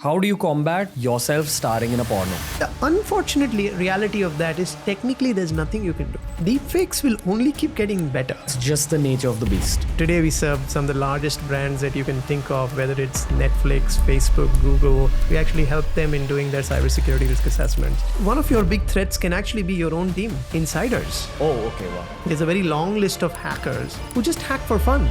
How do you combat yourself starring in a porno? The unfortunate reality of that is technically there's nothing you can do. Deepfakes will only keep getting better. It's just the nature of the beast. Today we serve some of the largest brands that you can think of, whether it's Netflix, Facebook, Google. We actually help them in doing their cybersecurity risk assessments. One of your big threats can actually be your own team, insiders. Oh, okay, wow. There's a very long list of hackers who just hack for fun.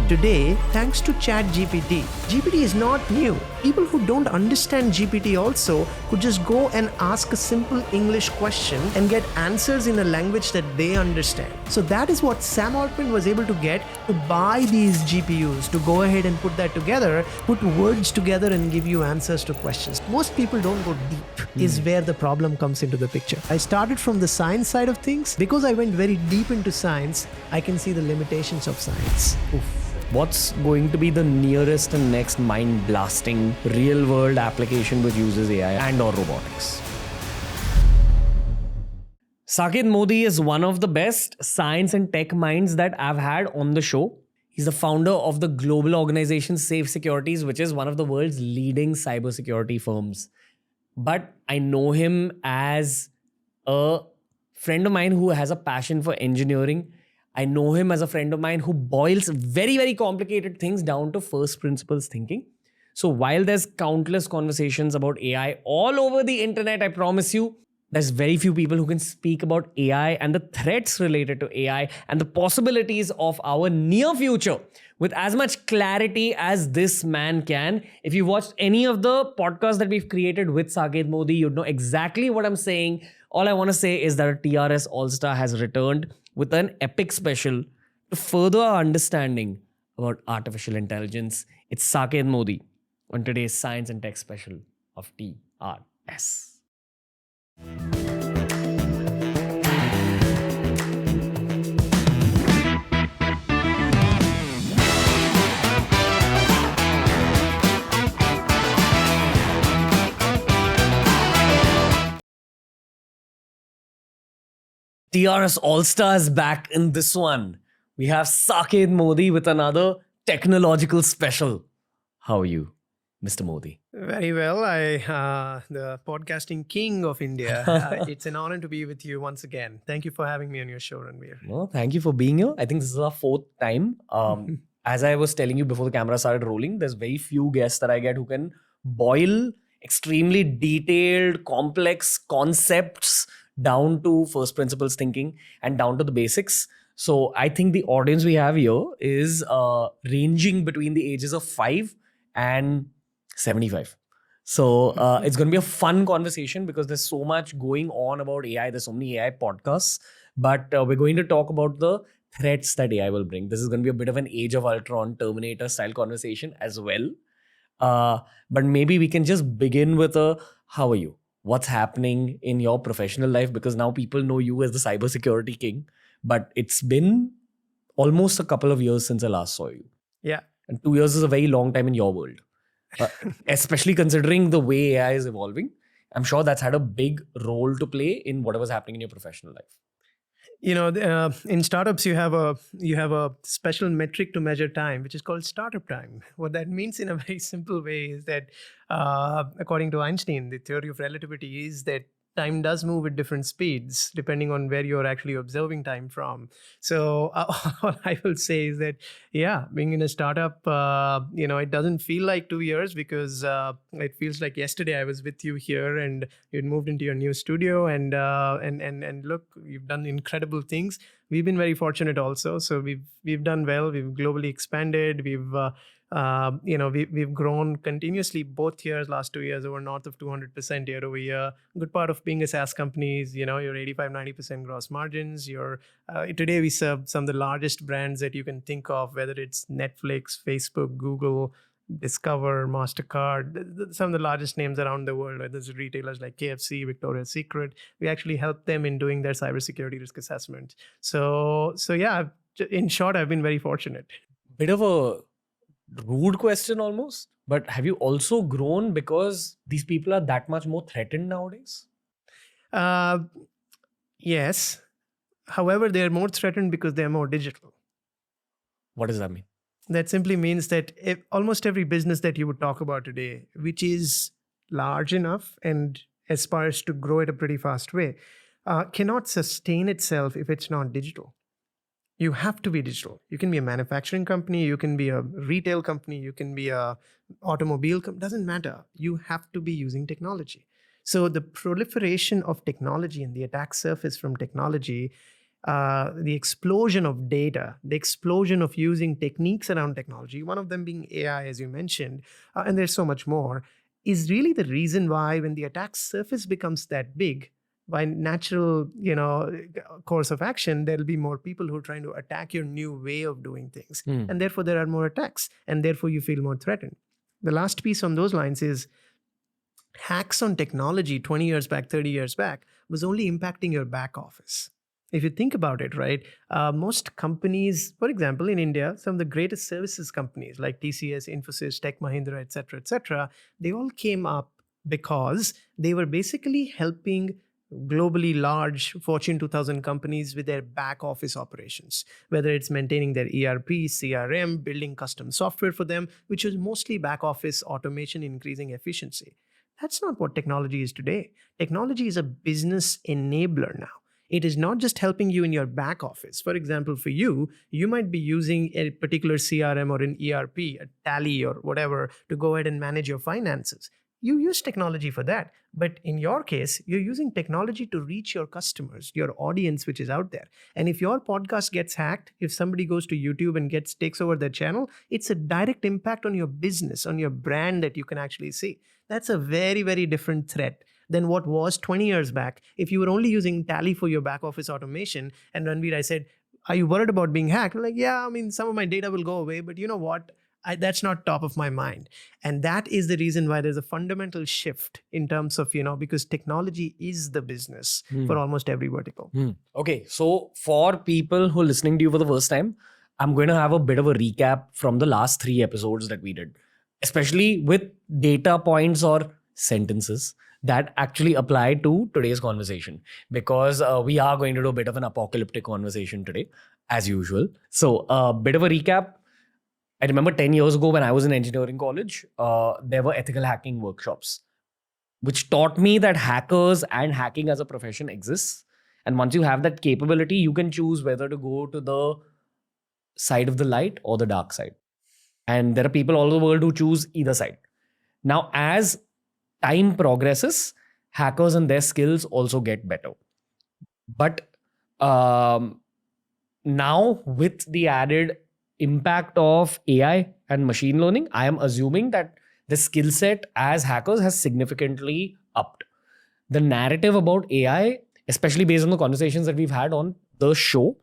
Today, thanks to ChatGPT, GPT is not new. People who don't understand GPT also could just go and ask a simple English question and get answers in a language that they understand. So that is what Sam Altman was able to get to buy these GPUs, to go ahead and put that together, put words together and give you answers to questions. Most people don't go deep, is where the problem comes into the picture. I started from the science side of things. Because I went very deep into science, I can see the limitations of science. What's going to be the nearest and next mind-blasting real-world application which uses AI and or robotics? Saket Modi is one of the best science and tech minds that I've had on the show. He's the founder of the global organization Safe Securities, which is one of the world's leading cybersecurity firms. But I know him as a friend of mine who has a passion for engineering. I know him as a friend of mine who boils very, very complicated things down to first principles thinking. So while there's countless conversations about AI all over the internet, I promise you, there's very few people who can speak about AI and the threats related to AI and the possibilities of our near future with as much clarity as this man can. If you watched any of the podcasts that we've created with Saket Modi, you'd know exactly what I'm saying. All I want to say is that a TRS All-Star has returned with an epic special to further our understanding about artificial intelligence. It's Saket Modi on today's Science and Tech special of TRS. TRS All-Stars back in this one. We have Saket Modi with another technological special. How are you, Mr. Modi? Very well. The podcasting king of India. It's an honor to be with you once again. Thank you for having me on your show, Ranveer. No, thank you for being here. I think this is our fourth time. As I was telling you before the camera started rolling, there's very few guests that I get who can boil extremely detailed, complex concepts down to first principles thinking and down to the basics. So I think the audience we have here is ranging between the ages of 5 and 75. So it's going to be a fun conversation because there's so much going on about AI. There's so many AI podcasts, but we're going to talk about the threats that AI will bring. This is going to be a bit of an Age of Ultron, Terminator style conversation as well. But maybe we can just begin with how are you? What's happening in your professional life? Because now people know you as the cybersecurity king, but it's been almost a couple of years since I last saw you. Yeah. And 2 years is a very long time in your world, especially considering the way AI is evolving. I'm sure that's had a big role to play in whatever's happening in your professional life. You know, in startups, you have a special metric to measure time, which is called startup time. What that means in a very simple way is that, according to Einstein, the theory of relativity is that time does move at different speeds depending on where you're actually observing time from. So all I will say is that, yeah, being in a startup, it doesn't feel like 2 years because it feels like yesterday I was with you here and you'd moved into your new studio and look, you've done incredible things. We've been very fortunate also. So we've done well. We've globally expanded. We've grown continuously both years, last 2 years, over north of 200% year over year. Good part of being a SaaS company is, your 85-90% gross margins. Today we serve some of the largest brands that you can think of, whether it's Netflix, Facebook, Google, Discover, MasterCard, some of the largest names around the world, whether it's retailers like KFC, Victoria's Secret. We actually help them in doing their cybersecurity risk assessment. So yeah, in short, I've been very fortunate. Bit of a rude question almost, but have you also grown because these people are that much more threatened nowadays? Yes. However, they're more threatened because they're more digital. What does that mean? That simply means that almost every business that you would talk about today, which is large enough and aspires to grow at a pretty fast way cannot sustain itself if it's not digital. You have to be digital. You can be a manufacturing company, you can be a retail company, you can be a automobile company, doesn't matter. You have to be using technology. So the proliferation of technology and the attack surface from technology, the explosion of data, the explosion of using techniques around technology, one of them being AI, as you mentioned, and there's so much more, is really the reason why when the attack surface becomes that big, by natural, course of action, there'll be more people who are trying to attack your new way of doing things. And therefore, there are more attacks. And therefore, you feel more threatened. The last piece on those lines is hacks on technology 20 years back, 30 years back was only impacting your back office. If you think about it, right, most companies, for example, in India, some of the greatest services companies like TCS, Infosys, Tech Mahindra, et cetera, they all came up because they were basically helping globally large Fortune 2000 companies with their back office operations, whether it's maintaining their ERP, CRM, building custom software for them, which was mostly back office automation, increasing efficiency. That's not what technology is today. Technology is a business enabler now. It is not just helping you in your back office. For example, for you, you might be using a particular CRM or an ERP, a Tally or whatever, to go ahead and manage your finances. You use technology for that. But in your case, you're using technology to reach your customers, your audience, which is out there. And if your podcast gets hacked, if somebody goes to YouTube and takes over their channel, it's a direct impact on your business, on your brand that you can actually see. That's a very, very different threat than what was 20 years back. If you were only using Tally for your back office automation, and Ranveer, I said, are you worried about being hacked? I'm like, yeah, I mean, some of my data will go away, but you know what? That's not top of my mind. And that is the reason why there's a fundamental shift in terms of, because technology is the business for almost every vertical. Okay. So for people who are listening to you for the first time, I'm going to have a bit of a recap from the last 3 episodes that we did, especially with data points or sentences that actually apply to today's conversation, because we are going to do a bit of an apocalyptic conversation today, as usual. So a bit of a recap. I remember 10 years ago when I was in engineering college, there were ethical hacking workshops, which taught me that hackers and hacking as a profession exists. And once you have that capability, you can choose whether to go to the side of the light or the dark side. And there are people all over the world who choose either side. Now, as time progresses, hackers and their skills also get better. But now with the added impact of AI and machine learning, I am assuming that the skill set as hackers has significantly upped. The narrative about AI, especially based on the conversations that we've had on the show,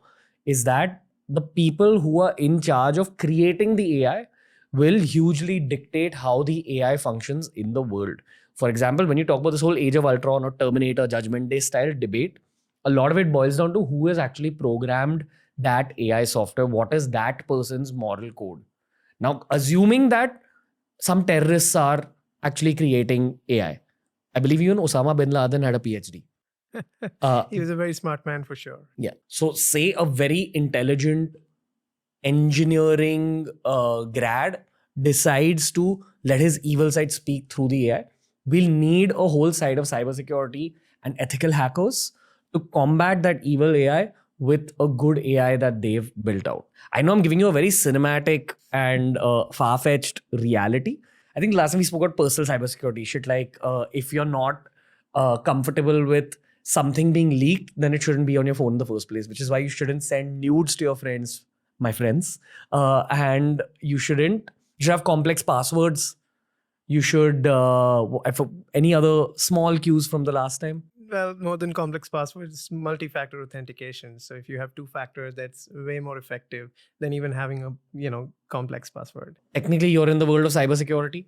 is that the people who are in charge of creating the AI will hugely dictate how the AI functions in the world. For example, when you talk about this whole Age of Ultron or Terminator Judgment Day style debate, a lot of it boils down to who has actually programmed that AI software, what is that person's moral code. Now, assuming that some terrorists are actually creating AI, I believe even Osama bin Laden had a PhD. He was a very smart man for sure. Yeah. So say a very intelligent engineering grad decides to let his evil side speak through the AI. We'll need a whole side of cybersecurity and ethical hackers to combat that evil AI with a good AI that they've built out. I know I'm giving you a very cinematic and far-fetched reality. I think last time we spoke about personal cybersecurity, shit like if you're not comfortable with something being leaked, then it shouldn't be on your phone in the first place, which is why you shouldn't send nudes to your friends, my friends. And you should have complex passwords. You should, for any other small cues from the last time? Well, more than complex passwords, multi-factor authentication. So if you have 2 factors, that's way more effective than even having a complex password. Technically, you're in the world of cybersecurity.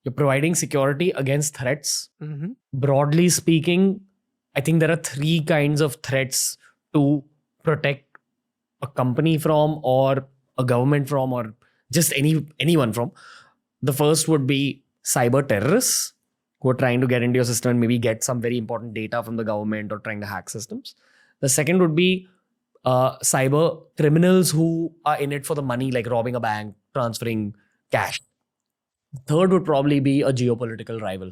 You're providing security against threats. Mm-hmm. Broadly speaking, I think there are 3 kinds of threats to protect a company from, or a government from, or just anyone from. The first would be cyber terrorists who are trying to get into your system and maybe get some very important data from the government or trying to hack systems. The second would be cyber criminals who are in it for the money, like robbing a bank, transferring cash. The third would probably be a geopolitical rival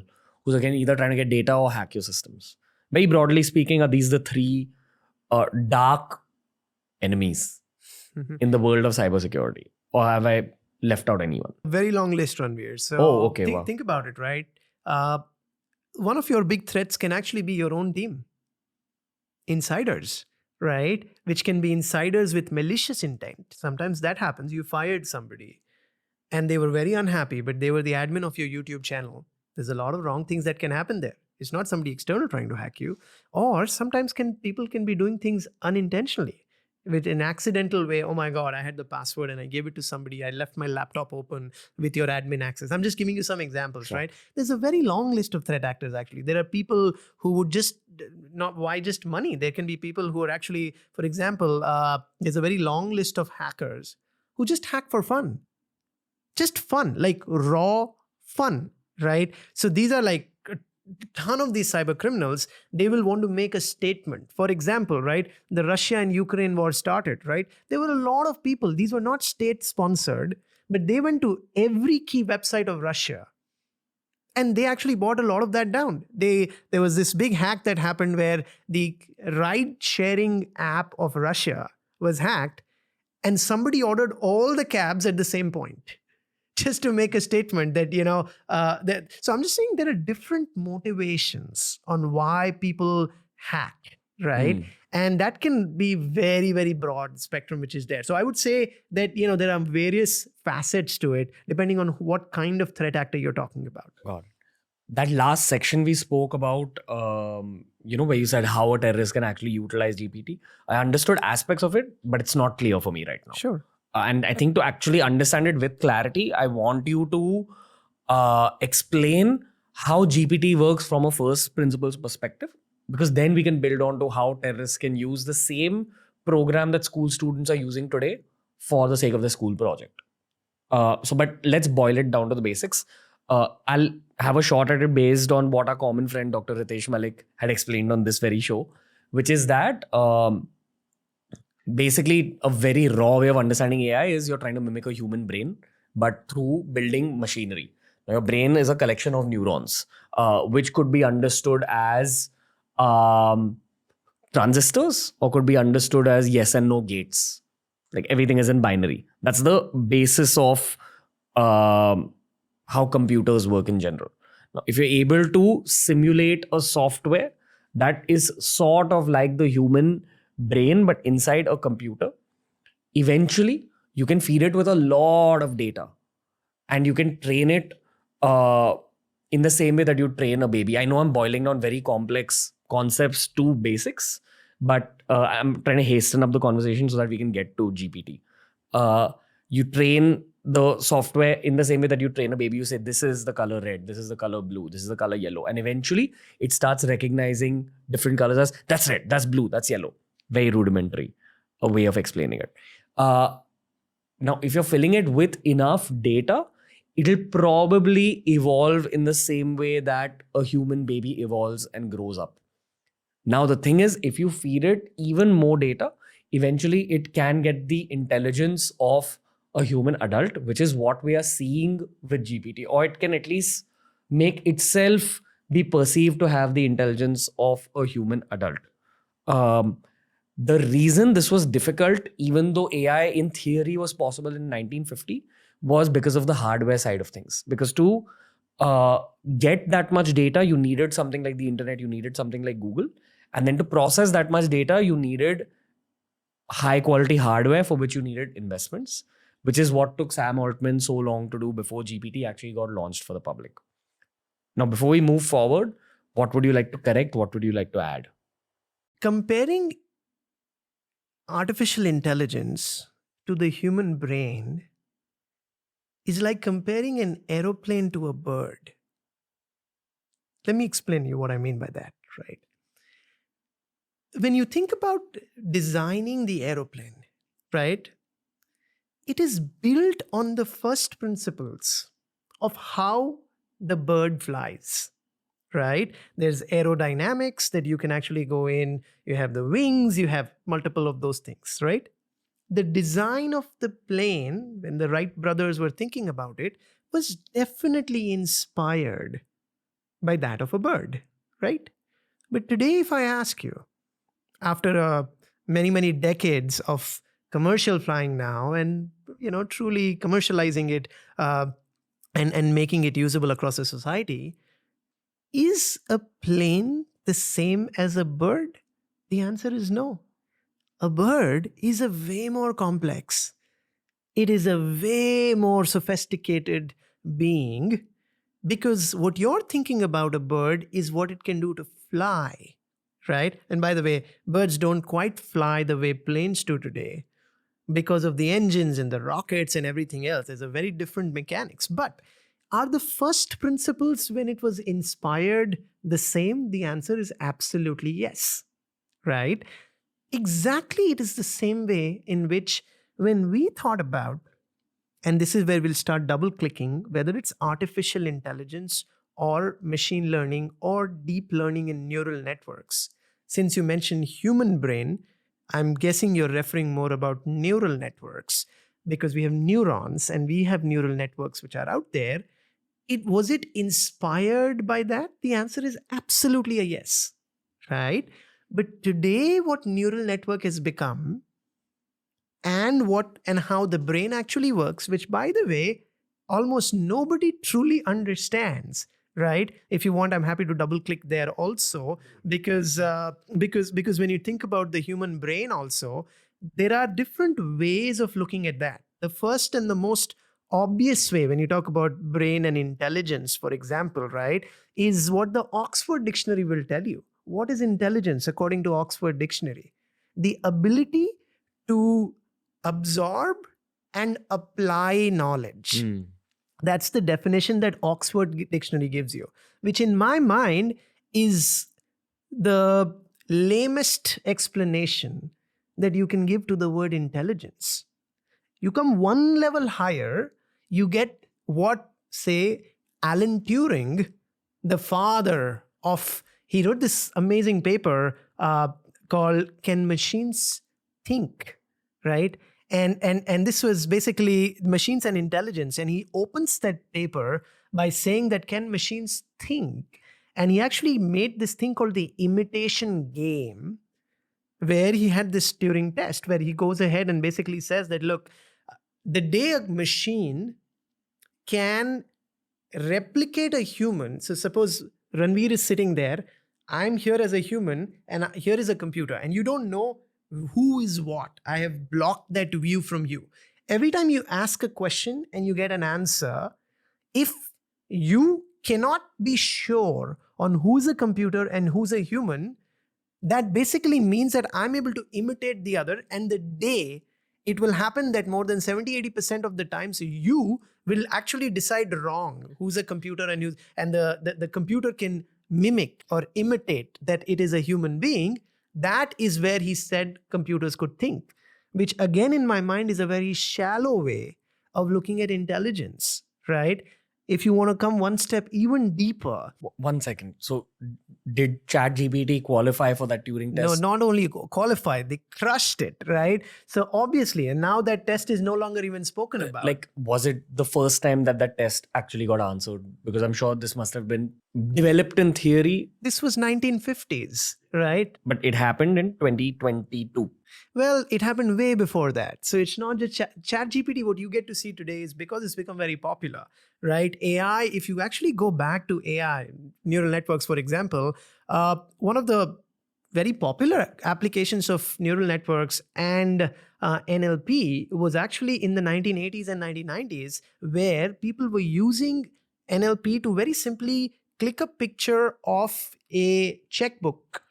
who's again either trying to get data or hack your systems. Very broadly speaking, are these the three dark enemies in the world of cybersecurity? Or have I left out anyone? Very long list, Ranveer. So Okay. Wow. think about it, right? One of your big threats can actually be your own team. Insiders, right? Which can be insiders with malicious intent. Sometimes that happens. You fired somebody and they were very unhappy, but they were the admin of your YouTube channel. There's a lot of wrong things that can happen there. It's not somebody external trying to hack you. Or sometimes people can be doing things unintentionally with an accidental way. Oh my God, I had the password and I gave it to somebody. I left my laptop open with your admin access. I'm just giving you some examples, Sure. right? There's a very long list of threat actors, actually. There are people who would just, not why just money? There can be people who are actually, for example, there's a very long list of hackers who just hack for fun. Just fun, like raw fun, right? So these are like a ton of these cyber criminals. They will want to make a statement. For example, right, the Russia and Ukraine war started, right? There were a lot of people. These were not state sponsored, but they went to every key website of Russia and they actually bought a lot of that down. There was this big hack that happened where the ride sharing app of Russia was hacked and somebody ordered all the cabs at the same point, just to make a statement that, so I'm just saying there are different motivations on why people hack, right? And that can be very, very broad spectrum, which is there. So I would say that, there are various facets to it, depending on what kind of threat actor you're talking about. Got it. That last section we spoke about, where you said how a terrorist can actually utilize GPT, I understood aspects of it, but it's not clear for me right now. Sure. And I think to actually understand it with clarity, I want you to explain how GPT works from a first principles perspective, because then we can build on to how terrorists can use the same program that school students are using today for the sake of the school project. But let's boil it down to the basics. I'll have a shot at it based on what our common friend Dr. Ritesh Malik had explained on this very show, which is that basically a very raw way of understanding AI is you're trying to mimic a human brain, but through building machinery. Now, your brain is a collection of neurons, which could be understood as transistors or could be understood as yes and no gates. Like everything is in binary. That's the basis of how computers work in general. Now, if you're able to simulate a software that is sort of like the human brain, but inside a computer, eventually you can feed it with a lot of data and you can train it in the same way that you train a baby. I know I'm boiling down very complex concepts to basics, but I'm trying to hasten up the conversation so that we can get to GPT. You train the software in the same way that you train a baby. You say, this is the color red, this is the color blue, this is the color yellow. And eventually it starts recognizing different colors as that's red, that's blue, that's yellow. Very rudimentary, a way of explaining it. Now, if you're filling it with enough data, it'll probably evolve in the same way that a human baby evolves and grows up. Now, the thing is, if you feed it even more data, eventually it can get the intelligence of a human adult, which is what we are seeing with GPT, or it can at least make itself be perceived to have the intelligence of a human adult. The reason this was difficult, even though AI in theory was possible in 1950, was because of the hardware side of things. Because to get that much data, you needed something like the internet, you needed something like Google. And then to process that much data, you needed high quality hardware for which you needed investments, which is what took Sam Altman so long to do before GPT actually got launched for the public. Now, before we move forward, what would you like to correct? What would you like to add? Comparing artificial intelligence to the human brain is like comparing an aeroplane to a bird. Let me explain you what I mean by that, right? When you think about designing the aeroplane, right, it is built on the first principles of how the bird flies, right? There's aerodynamics that you can actually go in. You have the wings, you have multiple of those things, right? The design of the plane, when the Wright brothers were thinking about it, was definitely inspired by that of a bird, right? But today, if I ask you, after many decades of commercial flying now, and truly commercializing it, and making it usable across the society, is a plane the same as a bird? The answer is no. A bird is a way more complex. It is a way more sophisticated being, because what you're thinking about a bird is what it can do to fly, right? And by the way, birds don't quite fly the way planes do today because of the engines and the rockets and everything else. There's a very different mechanics. But are the first principles when it was inspired the same? The answer is absolutely yes, right? Exactly, it is the same way in which when we thought about, and this is where we'll start double clicking, whether it's artificial intelligence or machine learning or deep learning in neural networks. Since you mentioned human brain, I'm guessing you're referring more about neural networks, because we have neurons and we have neural networks which are out there. Was it inspired by that? The answer is absolutely a yes, right? But today, what neural network has become, and how the brain actually works, which, by the way, almost nobody truly understands, right? If you want, I'm happy to double click there also, because when you think about the human brain also, there are different ways of looking at that. The first and the most obvious way, when you talk about brain and intelligence, for example, right, is what the Oxford Dictionary will tell you. What is intelligence according to Oxford Dictionary? The ability to absorb and apply knowledge. That's the definition that Oxford Dictionary gives you, which in my mind is the lamest explanation that you can give to the word intelligence. You come one level higher, you get what, say, Alan Turing, the father of, he wrote this amazing paper called Can Machines Think, right? And this was basically machines and intelligence. And he opens that paper by saying that can machines think? And he actually made this thing called the imitation game, where he had this Turing test where he goes ahead and basically says that, look, the day a machine can replicate a human, so suppose Ranveer is sitting there, I'm here as a human, and here is a computer, and you don't know who is what. I have blocked that view from you. Every time you ask a question and you get an answer, if you cannot be sure on who's a computer and who's a human, that basically means that I'm able to imitate the other, and the day it will happen that more than 70-80% of the times you will actually decide wrong who's a computer and who's, and the computer can mimic or imitate that it is a human being. That is where he said computers could think, which again in my mind is a very shallow way of looking at intelligence, right? If you want to come one step even deeper. 1 second. So did ChatGPT qualify for that Turing test? No, not only qualify, they crushed it, right? So obviously, and now that test is no longer even spoken about. Like, was it the first time that that test actually got answered? Because I'm sure this must have been developed in theory. This was 1950s, right? But it happened in 2022. Well, it happened way before that. So it's not just ChatGPT. What you get to see today is because it's become very popular, right? AI, if you actually go back to AI, neural networks, for example, one of the very popular applications of neural networks and NLP was actually in the 1980s and 1990s, where people were using NLP to very simply click a picture of a checkbook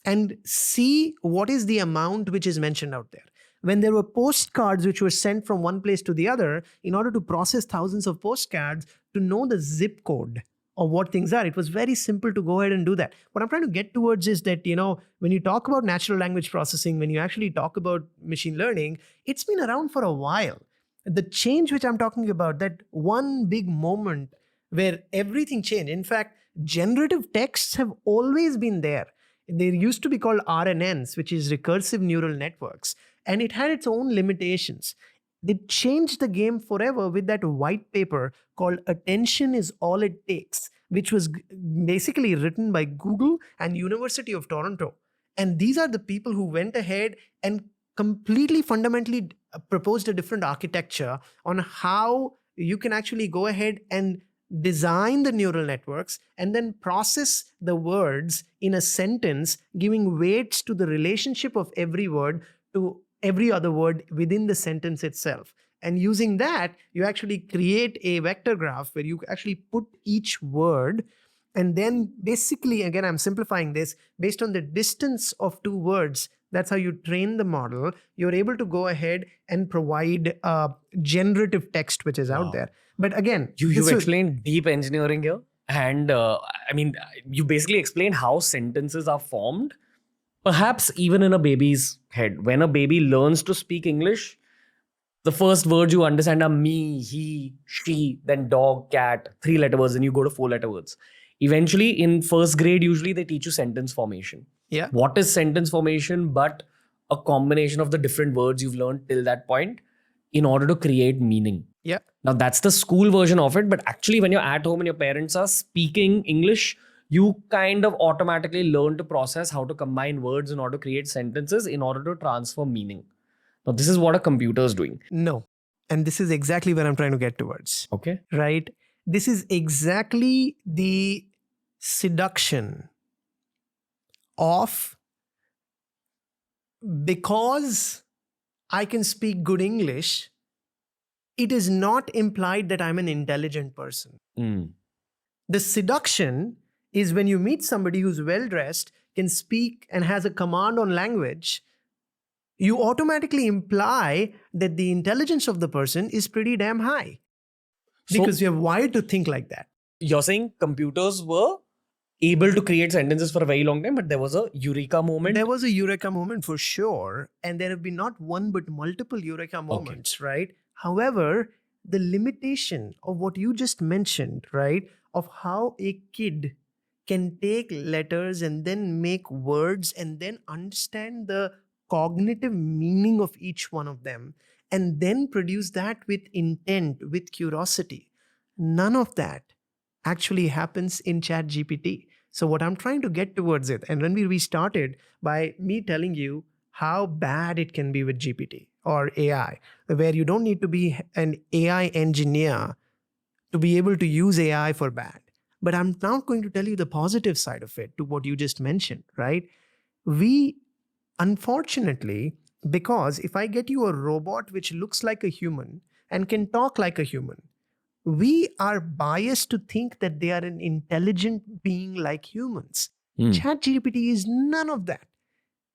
and see what is the amount which is mentioned out there. When there were postcards which were sent from one place to the other, in order to process thousands of postcards to know the zip code of what things are, it was very simple to go ahead and do that. What I'm trying to get towards is that, when you talk about natural language processing, when you actually talk about machine learning, it's been around for a while. The change which I'm talking about, that one big moment where everything changed. In fact, generative texts have always been there. They used to be called RNNs, which is recursive neural networks, and it had its own limitations. They changed the game forever with that white paper called Attention is All It Takes, which was basically written by Google and University of Toronto. And these are the people who went ahead and completely fundamentally proposed a different architecture on how you can actually go ahead and design the neural networks and then process the words in a sentence, giving weights to the relationship of every word to every other word within the sentence itself. And using that, you actually create a vector graph where you actually put each word, and then basically, again, I'm simplifying this, based on the distance of two words, that's how you train the model. You're able to go ahead and provide generative text which is out there. But again, you explained deep engineering here. And you basically explained how sentences are formed, perhaps even in a baby's head. When a baby learns to speak English, the first words you understand are me, he, she, then dog, cat, 3-letter words, and you go to 4-letter words. Eventually, in first grade, usually they teach you sentence formation. Yeah. What is sentence formation but a combination of the different words you've learned till that point in order to create meaning? Yeah. Now, that's the school version of it. But actually, when you're at home and your parents are speaking English, you kind of automatically learn to process how to combine words in order to create sentences in order to transfer meaning. Now, this is what a computer is doing. No. And this is exactly where I'm trying to get towards. Okay. Right? This is exactly the seduction of, because I can speak good English, it is not implied that I'm an intelligent person. The seduction is when you meet somebody who's well-dressed, can speak and has a command on language, you automatically imply that the intelligence of the person is pretty damn high. Because you're wired to think like that. You're saying computers were able to create sentences for a very long time, but there was a eureka moment? There was a eureka moment for sure. And there have been not one but multiple eureka moments, right? However, the limitation of what you just mentioned, right? Of how a kid can take letters and then make words and then understand the cognitive meaning of each one of them and then produce that with intent, with curiosity. None of that actually happens in ChatGPT. So what I'm trying to get towards it, and Ranveer, we started by me telling you how bad it can be with GPT or AI, where you don't need to be an AI engineer to be able to use AI for bad. But I'm now going to tell you the positive side of it to what you just mentioned, right? We, unfortunately, because if I get you a robot which looks like a human and can talk like a human, we are biased to think that they are an intelligent being like humans. ChatGPT is none of that.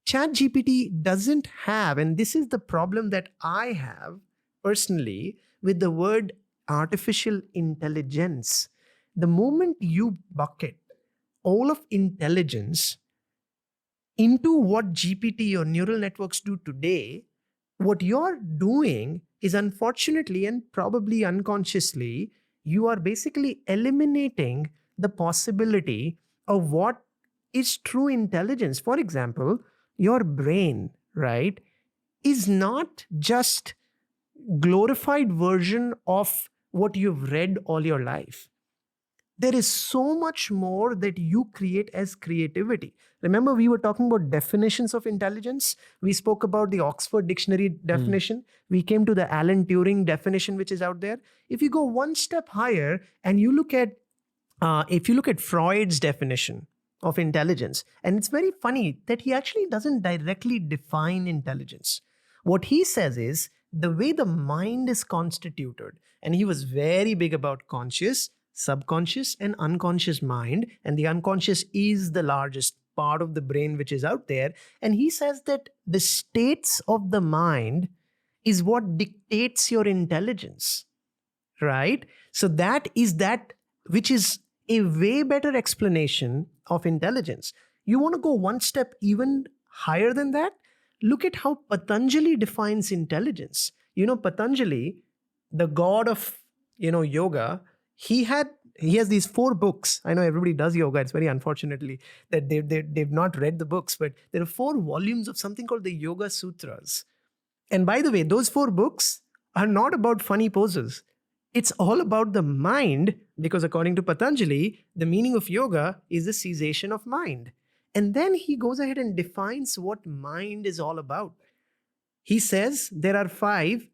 ChatGPT doesn't have, and this is the problem that I have personally with the word artificial intelligence. The moment you bucket all of intelligence into what GPT or neural networks do today, what you're doing is, unfortunately and probably unconsciously, you are basically eliminating the possibility of what is true intelligence. For example, your brain, right, is not just glorified version of what you've read all your life. There is so much more that you create as creativity. Remember, we were talking about definitions of intelligence. We spoke about the Oxford Dictionary definition. We came to the Alan Turing definition, which is out there. If you go one step higher and you look at, if you look at Freud's definition of intelligence, and it's very funny that he actually doesn't directly define intelligence. What he says is the way the mind is constituted, and he was very big about conscious, subconscious and unconscious mind, and the unconscious is the largest part of the brain which is out there. And he says that the states of the mind is what dictates your intelligence, right? So that is that which is a way better explanation of intelligence. You want to go one step even higher than that? Look at how Patanjali defines intelligence. You know, Patanjali, the god of, yoga, he has these 4 books. I know everybody does yoga. It's very unfortunately that they've not read the books, but there are 4 volumes of something called the Yoga Sutras. And by the way, those 4 books are not about funny poses. It's all about the mind, because according to Patanjali, the meaning of yoga is the cessation of mind. And then he goes ahead and defines what mind is all about. He says there are 5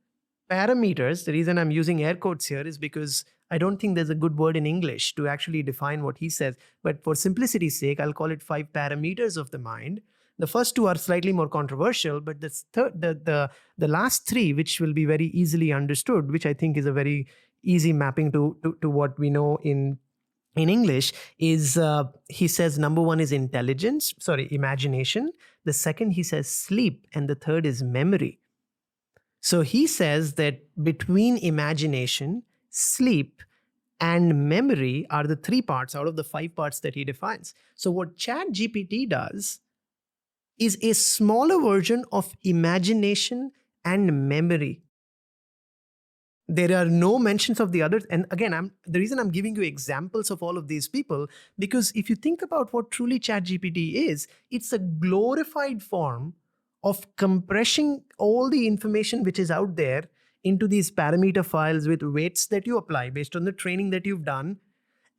parameters. The reason I'm using air quotes here is because I don't think there's a good word in English to actually define what he says. But for simplicity's sake, I'll call it 5 parameters of the mind. The first 2 are slightly more controversial, but the last 3, which will be very easily understood, which I think is a very easy mapping to what we know in English, is he says number 1 is imagination. The second, he says sleep, and the third is memory. So he says that between imagination, sleep, and memory are the 3 parts out of the 5 parts that he defines. So what ChatGPT does is a smaller version of imagination and memory. There are no mentions of the others. And again, the reason I'm giving you examples of all of these people, because if you think about what truly ChatGPT is, it's a glorified form of compressing all the information which is out there into these parameter files with weights that you apply based on the training that you've done.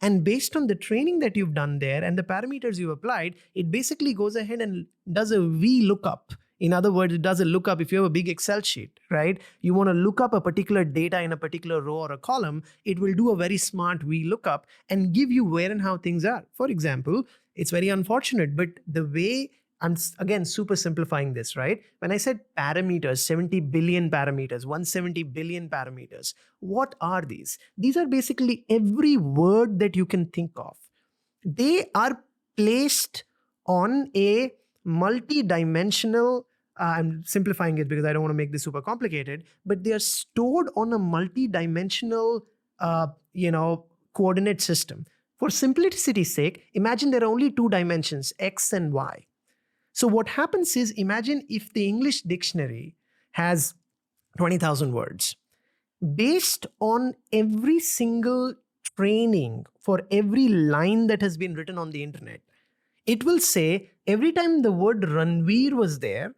And based on the training that you've done there and the parameters you've applied, it basically goes ahead and does a VLOOKUP. In other words, it does a lookup. If you have a big Excel sheet, right? You want to look up a particular data in a particular row or a column, it will do a very smart VLOOKUP and give you where and how things are. For example, it's very unfortunate, but the way I'm, again, super simplifying this, right? When I said parameters, 70 billion parameters, 170 billion parameters, what are these? These are basically every word that you can think of. They are placed on a multi-dimensional, I'm simplifying it because I don't want to make this super complicated, but they are stored on a multi-dimensional, coordinate system. For simplicity's sake, imagine there are only 2 dimensions, X and Y. So what happens is, imagine if the English dictionary has 20,000 words. Based on every single training for every line that has been written on the internet, it will say every time the word Ranveer was there,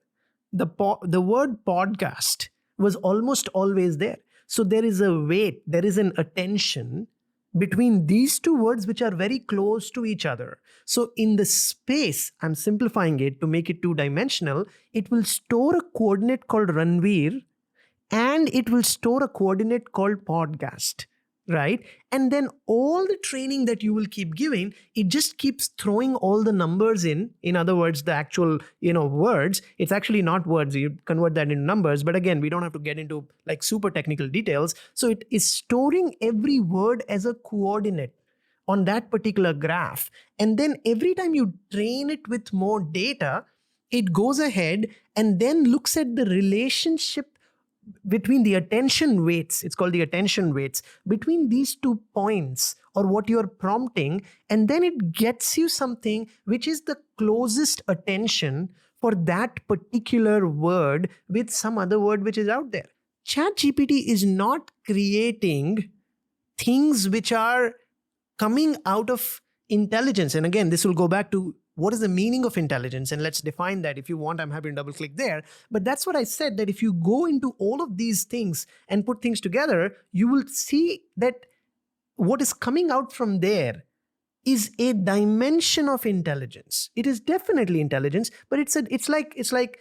the word podcast was almost always there. So there is a weight, there is an attention between these 2 words which are very close to each other. So in the space, I'm simplifying it to make it 2-dimensional, it will store a coordinate called Ranveer and it will store a coordinate called podcast, right? And then all the training that you will keep giving, it just keeps throwing all the numbers in other words, the actual, words. It's actually not words. You convert that into numbers. But again, we don't have to get into like super technical details. So it is storing every word as a coordinate on that particular graph. And then every time you train it with more data, it goes ahead and then looks at the relationship between the attention weights, it's called the attention weights, between these 2 points or what you're prompting, and then it gets you something which is the closest attention for that particular word with some other word which is out there. ChatGPT is not creating things which are coming out of intelligence. And again, this will go back to what is the meaning of intelligence? And let's define that. If you want, I'm happy to double click there. But that's what I said, that if you go into all of these things and put things together, you will see that what is coming out from there is a dimension of intelligence. It is definitely intelligence, but it's like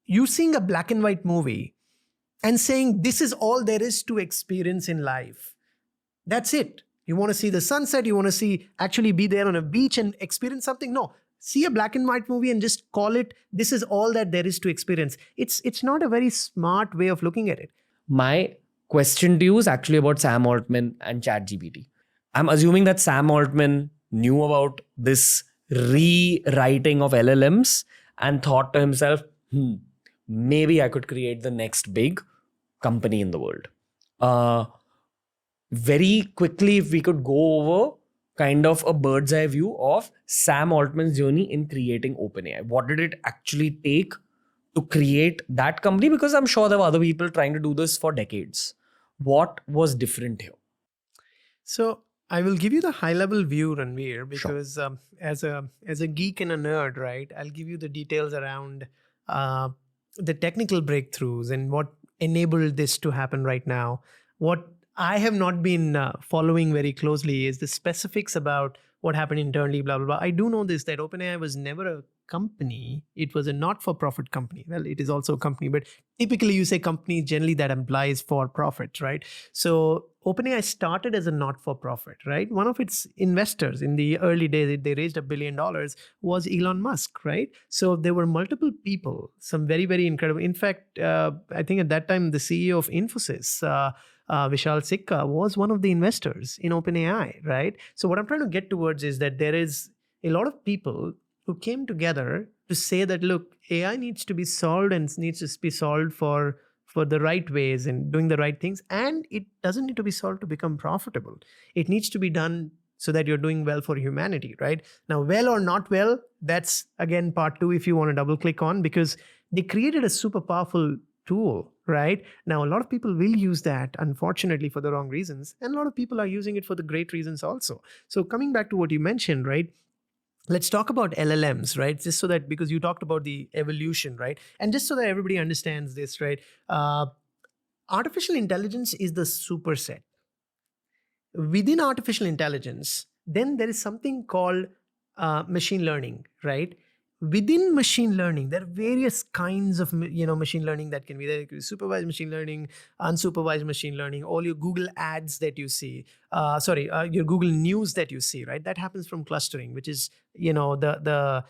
you seeing a black and white movie and saying, this is all there is to experience in life. That's it. You want to see the sunset, you want to actually be there on a beach and experience something? No. See a black and white movie and just call it, this is all that there is to experience. It's not a very smart way of looking at it. My question to you is actually about Sam Altman and ChatGPT. I'm assuming that Sam Altman knew about this rewriting of LLMs and thought to himself, maybe I could create the next big company in the world. Very quickly, if we could go over kind of a bird's eye view of Sam Altman's journey in creating OpenAI. What did it actually take to create that company? Because I'm sure there were other people trying to do this for decades. What was different here? So I will give you the high-level view, Ranveer, because as a geek and a nerd, right, I'll give you the details around the technical breakthroughs and what enabled this to happen right now. What I have not been following very closely is the specifics about what happened internally, blah, blah, blah. I do know this, that OpenAI was never a company. It was a not-for-profit company. Well, it is also a company, but typically you say company, generally that implies for profit, right? So OpenAI started as a not-for-profit, right? One of its investors in the early days, they raised $1 billion, was Elon Musk, right? So there were multiple people, some very, very incredible. In fact, I think at that time, the CEO of Infosys, Vishal Sikka, was one of the investors in OpenAI, right? So what I'm trying to get towards is that there is a lot of people who came together to say that, look, AI needs to be solved and needs to be solved for the right ways and doing the right things. And it doesn't need to be solved to become profitable. It needs to be done so that you're doing well for humanity, right? Now, well or not well, that's again part two if you want to double click on, because they created a super powerful tool, right? Now, a lot of people will use that, unfortunately, for the wrong reasons. And a lot of people are using it for the great reasons also. So coming back to what you mentioned, right? Let's talk about LLMs, right? Just so that, because you talked about the evolution, right? And just so that everybody understands this, right? Artificial intelligence is the superset. Within artificial intelligence, then there is something called machine learning, right? Within machine learning, there are various kinds of machine learning that can be there. It could be supervised machine learning, unsupervised machine learning, all your Google ads that you see, your Google News that you see, right? That happens from clustering, which is the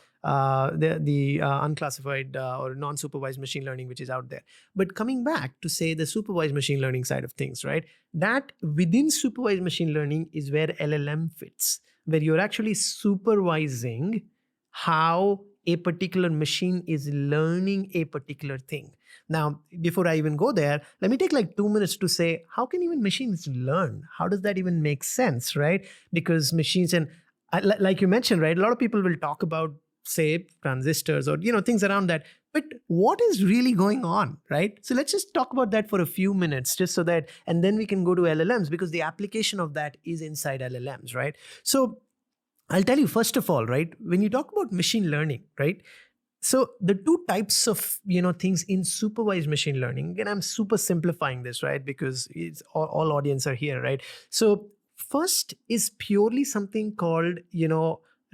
unclassified or non-supervised machine learning which is out there. But coming back to say the supervised machine learning side of things, right? That within supervised machine learning is where LLM fits, where you're actually supervising how a particular machine is learning a particular thing. Now, before I even go there, let me take like 2 minutes to say, how can even machines learn? How does that even make sense, right? Because machines, and like you mentioned, right, a lot of people will talk about, say, transistors or, things around that. But what is really going on, right? So let's just talk about that for a few minutes, just so that, and then we can go to LLMs, because the application of that is inside LLMs, right? So I'll tell you, first of all, right, when you talk about machine learning, right, so the two types of, things in supervised machine learning, and I'm super simplifying this, right, because it's all audience are here, right? So first is purely something called,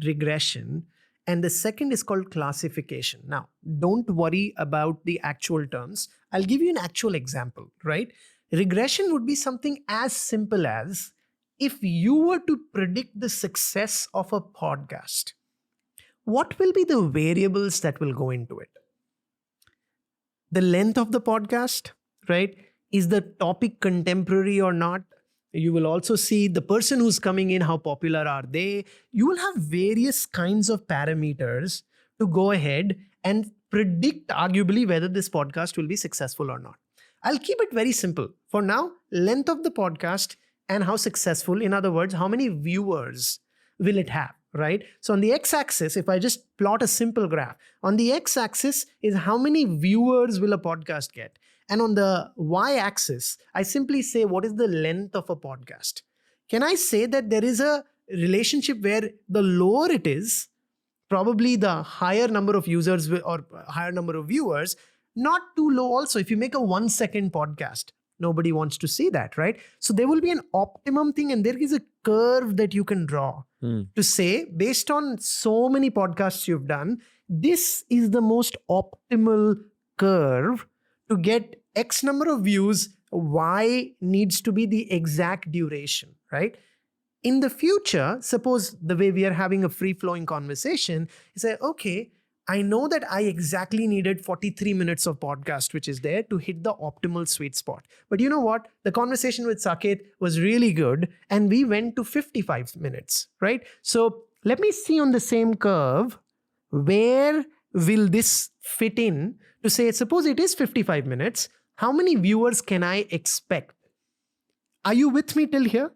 regression. And the second is called classification. Now, don't worry about the actual terms. I'll give you an actual example, right? Regression would be something as simple as, if you were to predict the success of a podcast, what will be the variables that will go into it? The length of the podcast, right? Is the topic contemporary or not? You will also see the person who's coming in, how popular are they? You will have various kinds of parameters to go ahead and predict arguably whether this podcast will be successful or not. I'll keep it very simple. For now, length of the podcast and how successful, in other words, how many viewers will it have, right? So on the x-axis, if I just plot a simple graph, on the x-axis is how many viewers will a podcast get? And on the y-axis, I simply say, what is the length of a podcast? Can I say that there is a relationship where the lower it is, probably the higher number of users or higher number of viewers, not too low also. If you make a 1 second podcast, nobody wants to see that, right? So there will be an optimum thing, and there is a curve that you can draw to say, based on so many podcasts you've done, this is the most optimal curve to get X number of views. Y needs to be the exact duration, right? In the future, suppose the way we are having a free-flowing conversation, you say, okay, I know that I exactly needed 43 minutes of podcast, which is there to hit the optimal sweet spot. But you know what? The conversation with Saket was really good, and we went to 55 minutes, right? So let me see on the same curve, where will this fit in to say, suppose it is 55 minutes, how many viewers can I expect? Are you with me till here?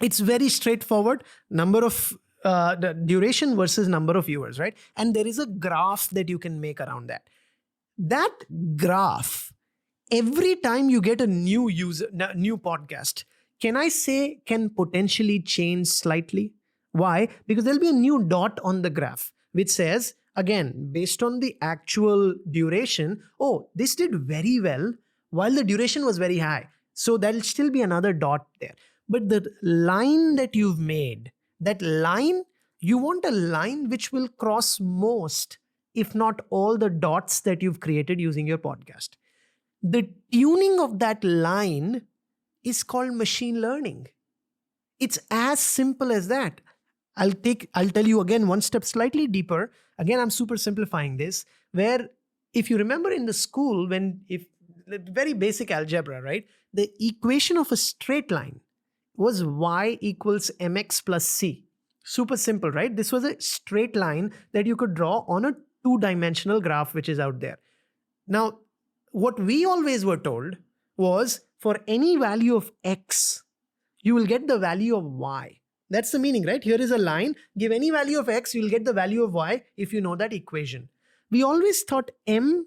It's very straightforward. Number of the duration versus number of viewers, right? And there is a graph that you can make around that. That graph, every time you get a new podcast, can I say can potentially change slightly? Why? Because there'll be a new dot on the graph, which says, again, based on the actual duration, oh, this did very well while the duration was very high. So there'll still be another dot there. But the line that you've made, that line, you want a line which will cross most, if not all, the dots that you've created using your podcast. The tuning of that line is called machine learning. It's as simple as that. I'll tell you again one step slightly deeper. Again, I'm super simplifying this, where if you remember in the school, very basic algebra, right? The equation of a straight line was y equals mx plus c. Super simple, right? This was a straight line that you could draw on a 2-dimensional graph which is out there. Now, what we always were told was for any value of x, you will get the value of y. That's the meaning, right? Here is a line. Give any value of x, you'll get the value of y if you know that equation. We always thought m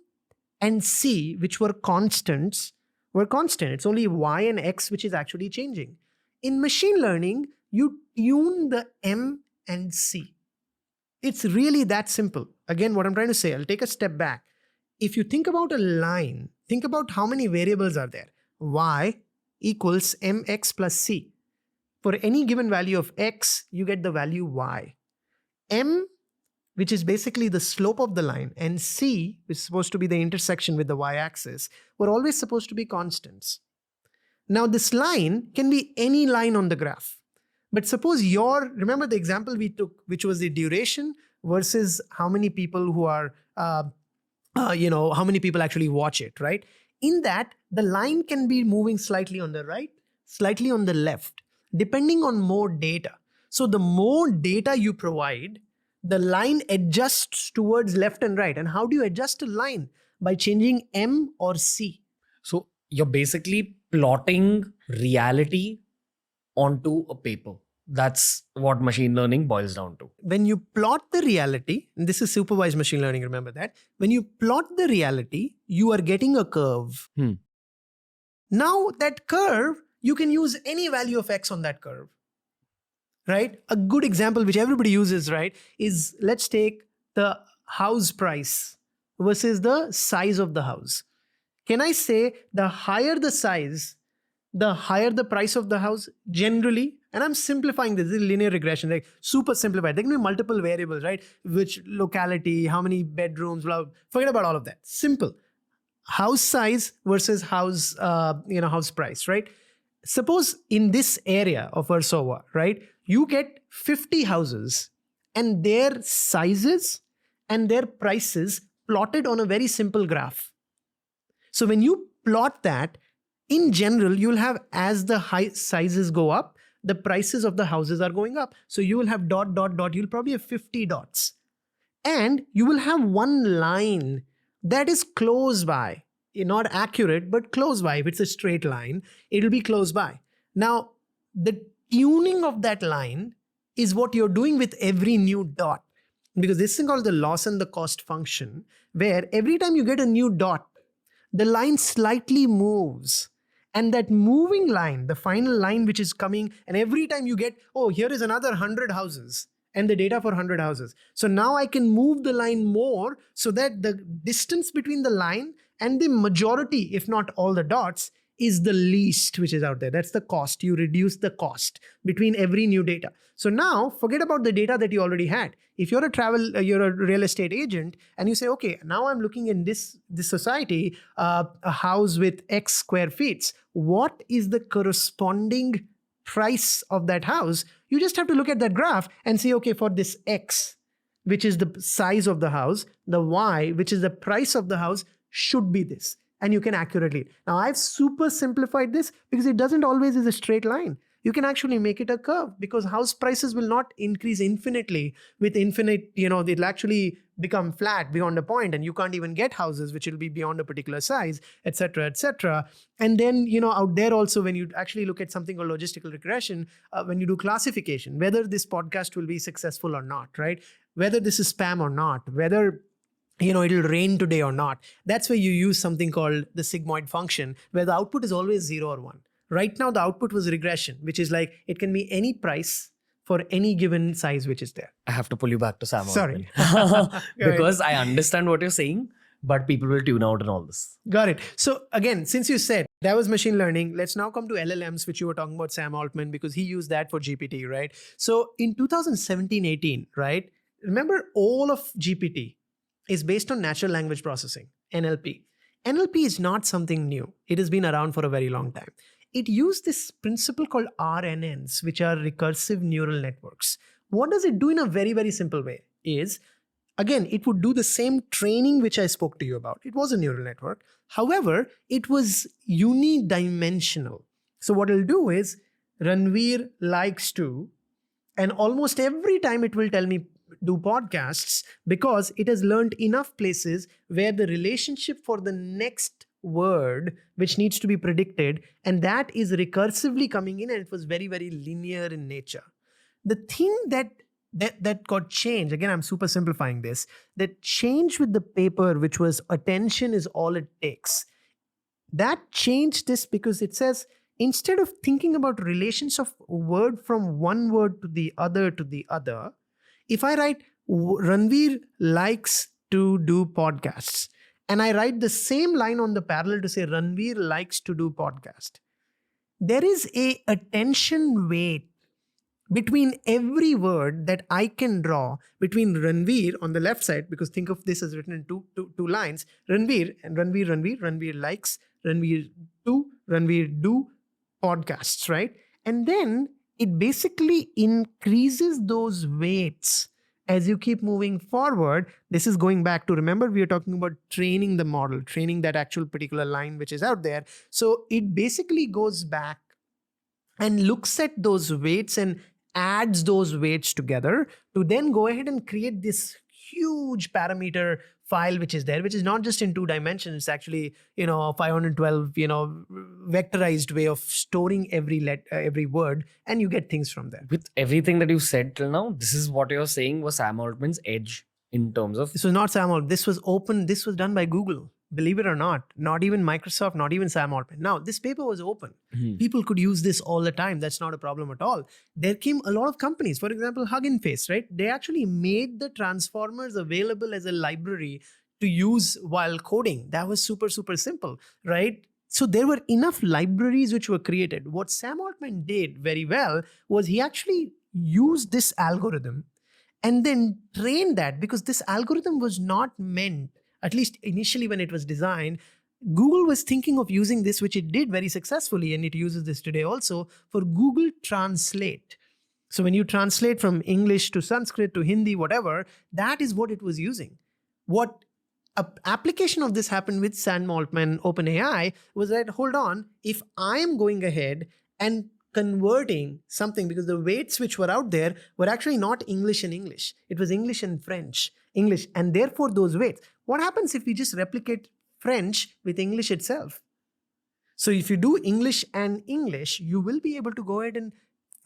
and c, which were constants, were constant. It's only y and x which is actually changing. In machine learning, you tune the m and c. It's really that simple. Again, what I'm trying to say, I'll take a step back. If you think about a line, think about how many variables are there. Y equals mx plus c. For any given value of x, you get the value y. M, which is basically the slope of the line, and c, which is supposed to be the intersection with the y-axis, were always supposed to be constants. Now, this line can be any line on the graph. But suppose remember the example we took, which was the duration versus how many people who are, how many people actually watch it, right? In that, the line can be moving slightly on the right, slightly on the left, depending on more data. So the more data you provide, the line adjusts towards left and right. And how do you adjust a line? By changing M or C. So you're basically plotting reality onto a paper. That's what machine learning boils down to. When you plot the reality, and this is supervised machine learning, remember that. When you plot the reality, you are getting a curve. Now that curve, you can use any value of x on that curve, right? A good example which everybody uses, right, is let's take the house price versus the size of the house. Can I say the higher the size, the higher the price of the house generally? And I'm simplifying this is linear regression, like super simplified. There can be multiple variables, right? Which locality, how many bedrooms, blah, blah. Forget about all of that. Simple. House size versus house price, right? Suppose in this area of Warsaw, right, you get 50 houses and their sizes and their prices plotted on a very simple graph. So when you plot that, in general, you'll have, as the sizes go up, the prices of the houses are going up. So you will have dot, dot, dot. You'll probably have 50 dots. And you will have one line that is close by. Not accurate, but close by. If it's a straight line, it'll be close by. Now, the tuning of that line is what you're doing with every new dot. Because this thing called the loss and the cost function, where every time you get a new dot, the line slightly moves. And that moving line, the final line which is coming, and every time you get, oh, here is another 100 houses and the data for 100 houses. So now I can move the line more so that the distance between the line and the majority, if not all the dots, is the least which is out there. That's the cost. You reduce the cost between every new data. So now forget about the data that you already had. If you're you're a real estate agent and you say, okay, now I'm looking in this society, a house with X square feet. What is the corresponding price of that house? You just have to look at that graph and say, okay, for this X, which is the size of the house, the Y, which is the price of the house, should be this. And you can accurately. Now I've super simplified this because it doesn't always is a straight line. You can actually make it a curve because house prices will not increase infinitely with infinite, they'll actually become flat beyond a point and you can't even get houses which will be beyond a particular size, etc., etc. And then, out there also, when you actually look at something called logistical regression, when you do classification, whether this podcast will be successful or not, right? Whether this is spam or not, whether it'll rain today or not. That's where you use something called the sigmoid function, where the output is always 0 or 1. Right now, the output was regression, which is like, it can be any price for any given size which is there. I have to pull you back to Sam. Sorry. Because I understand what you're saying, but people will tune out and all this. Got it. So again, since you said, That was machine learning. Let's now come to LLMs, which you were talking about, Sam Altman, because he used that for GPT, right? So in 2017-18, right? Remember, all of GPT is based on natural language processing, NLP. NLP is not something new. It has been around for a very long time. It used this principle called RNNs, which are recursive neural networks. What does it do in a very, very simple way? Is again, it would do the same training which I spoke to you about. It was a neural network. However, it was unidimensional. So what it'll do is Ranveer likes to, and almost every time it will tell me do podcasts because it has learned enough places where the relationship for the next word which needs to be predicted, and that is recursively coming in, and it was very, very linear in nature. The thing that got changed, again, I'm super simplifying this, that changed with the paper, which was attention is all it takes. That changed this because it says, instead of thinking about relations of word from one word to the other, if I write Ranveer likes to do podcasts, and I write the same line on the parallel to say Ranveer likes to do podcast, there is a attention weight between every word that I can draw between Ranveer on the left side, because think of this as written in two lines, Ranveer and Ranveer likes, Ranveer do podcasts, right? And then it basically increases those weights as you keep moving forward. This is going back to, remember, we are talking about training the model, training that actual particular line which is out there. So it basically goes back and looks at those weights and adds those weights together to then go ahead and create this huge parameter file which is there, which is not just in 2 dimensions. It's actually 512 vectorized way of storing every word, and you get things from there. With everything that you've said till now, this is what you're saying was Sam Altman's edge in terms of... This was not Sam Altman. This was open. This was done by Google. Believe it or not, not even Microsoft, not even Sam Altman. Now, this paper was open. People could use this all the time. That's not a problem at all. There came a lot of companies, for example, Hugging Face, right? They actually made the transformers available as a library to use while coding. That was super, super simple, right? So there were enough libraries which were created. What Sam Altman did very well was he actually used this algorithm and then trained that, because this algorithm was not meant, at least initially when it was designed, Google was thinking of using this, which it did very successfully, and it uses this today also, for Google Translate. So when you translate from English to Sanskrit to Hindi, whatever, that is what it was using. What application of this happened with Sam Altman, OpenAI, was that, hold on, if I am going ahead and converting something, because the weights which were out there were actually not English and English. It was English and French, English, and therefore those weights. What happens if we just replicate French with English itself? So if you do English and English, you will be able to go ahead and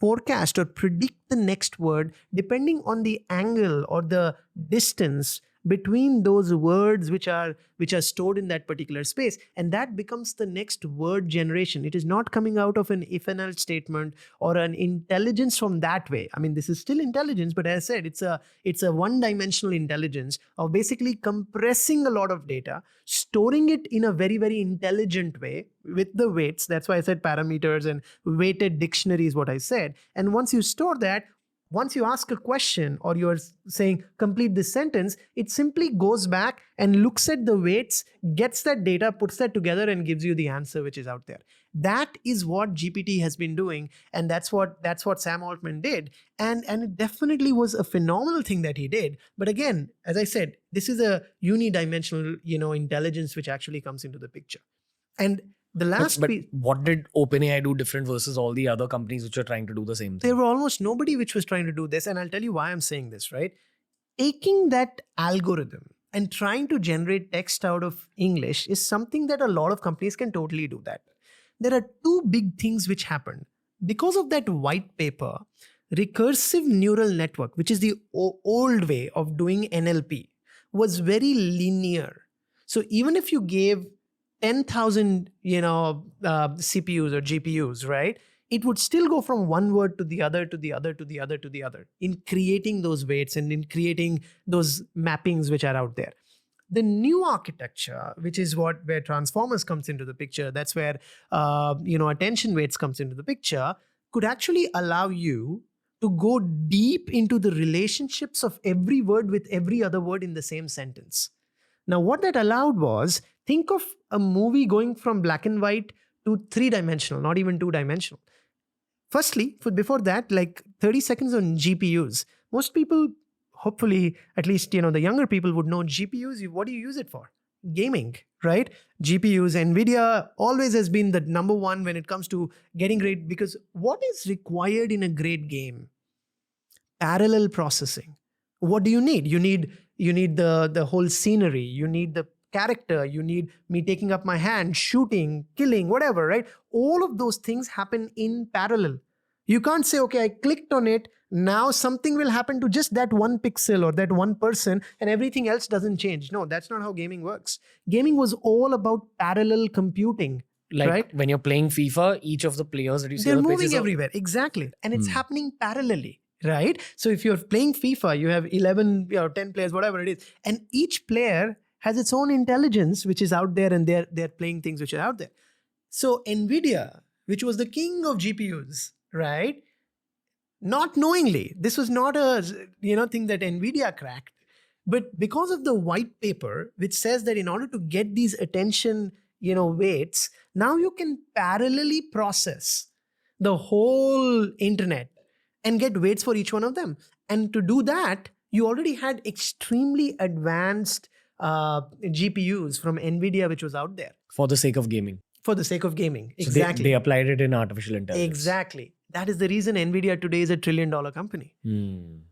forecast or predict the next word depending on the angle or the distance between those words which are stored in that particular space, and that becomes the next word generation. It is not coming out of an if and else statement or an intelligence from that way. I mean, this is still intelligence, but as I said, it's a one-dimensional intelligence of basically compressing a lot of data, storing it in a very, very intelligent way with the weights. That's why I said parameters and weighted dictionary is what I said. And once you store that, once you ask a question or you're saying complete this sentence, it simply goes back and looks at the weights, gets that data, puts that together, and gives you the answer which is out there. That is what GPT has been doing, and that's what Sam Altman did. And it definitely was a phenomenal thing that he did. But again, as I said, this is a unidimensional, intelligence which actually comes into the picture. And the last but piece, what did OpenAI do different versus all the other companies which are trying to do the same thing? there were almost nobody which was trying to do this. And I'll tell you why I'm saying this, right? Taking that algorithm and trying to generate text out of English is something that a lot of companies can totally do that. There are 2 big things which happened. Because of that white paper, recursive neural network, which is the old way of doing NLP, was very linear. So even if you gave 10,000, CPUs or GPUs, right? It would still go from one word to the other, to the other, to the other, to the other, in creating those weights and in creating those mappings which are out there. The new architecture, which is where transformers comes into the picture, that's where attention weights comes into the picture, could actually allow you to go deep into the relationships of every word with every other word in the same sentence. Now, what that allowed was, think of a movie going from black and white to three-dimensional, not even two-dimensional. Firstly, before that, like 30 seconds on GPUs. Most people, hopefully, at least, the younger people would know GPUs. What do you use it for? Gaming, right? GPUs, NVIDIA always has been the number one when it comes to getting great, because what is required in a great game? Parallel processing. What do you need? You need the whole scenery. You need the character. You need me taking up my hand, shooting, killing, whatever, right? All of those things happen in parallel. You can't say, okay, I clicked on it, now something will happen to just that one pixel or that one person and everything else doesn't change. No, that's not how gaming works. Gaming was all about parallel computing. Like right? when you're playing FIFA, each of the players that you see, they're moving everywhere. Exactly. And it's happening parallelly. Right? So if you're playing FIFA, you have 11 or 10 players, whatever it is. And each player has its own intelligence, which is out there, and they're playing things which are out there. So NVIDIA, which was the king of GPUs, right? Not knowingly, this was not a thing that NVIDIA cracked. But because of the white paper, which says that in order to get these attention, weights, now you can parallelly process the whole internet and get weights for each one of them. And to do that, you already had extremely advanced GPUs from NVIDIA, which was out there. For the sake of gaming. For the sake of gaming. So exactly. They applied it in artificial intelligence. Exactly. That is the reason NVIDIA today is a $1 trillion company.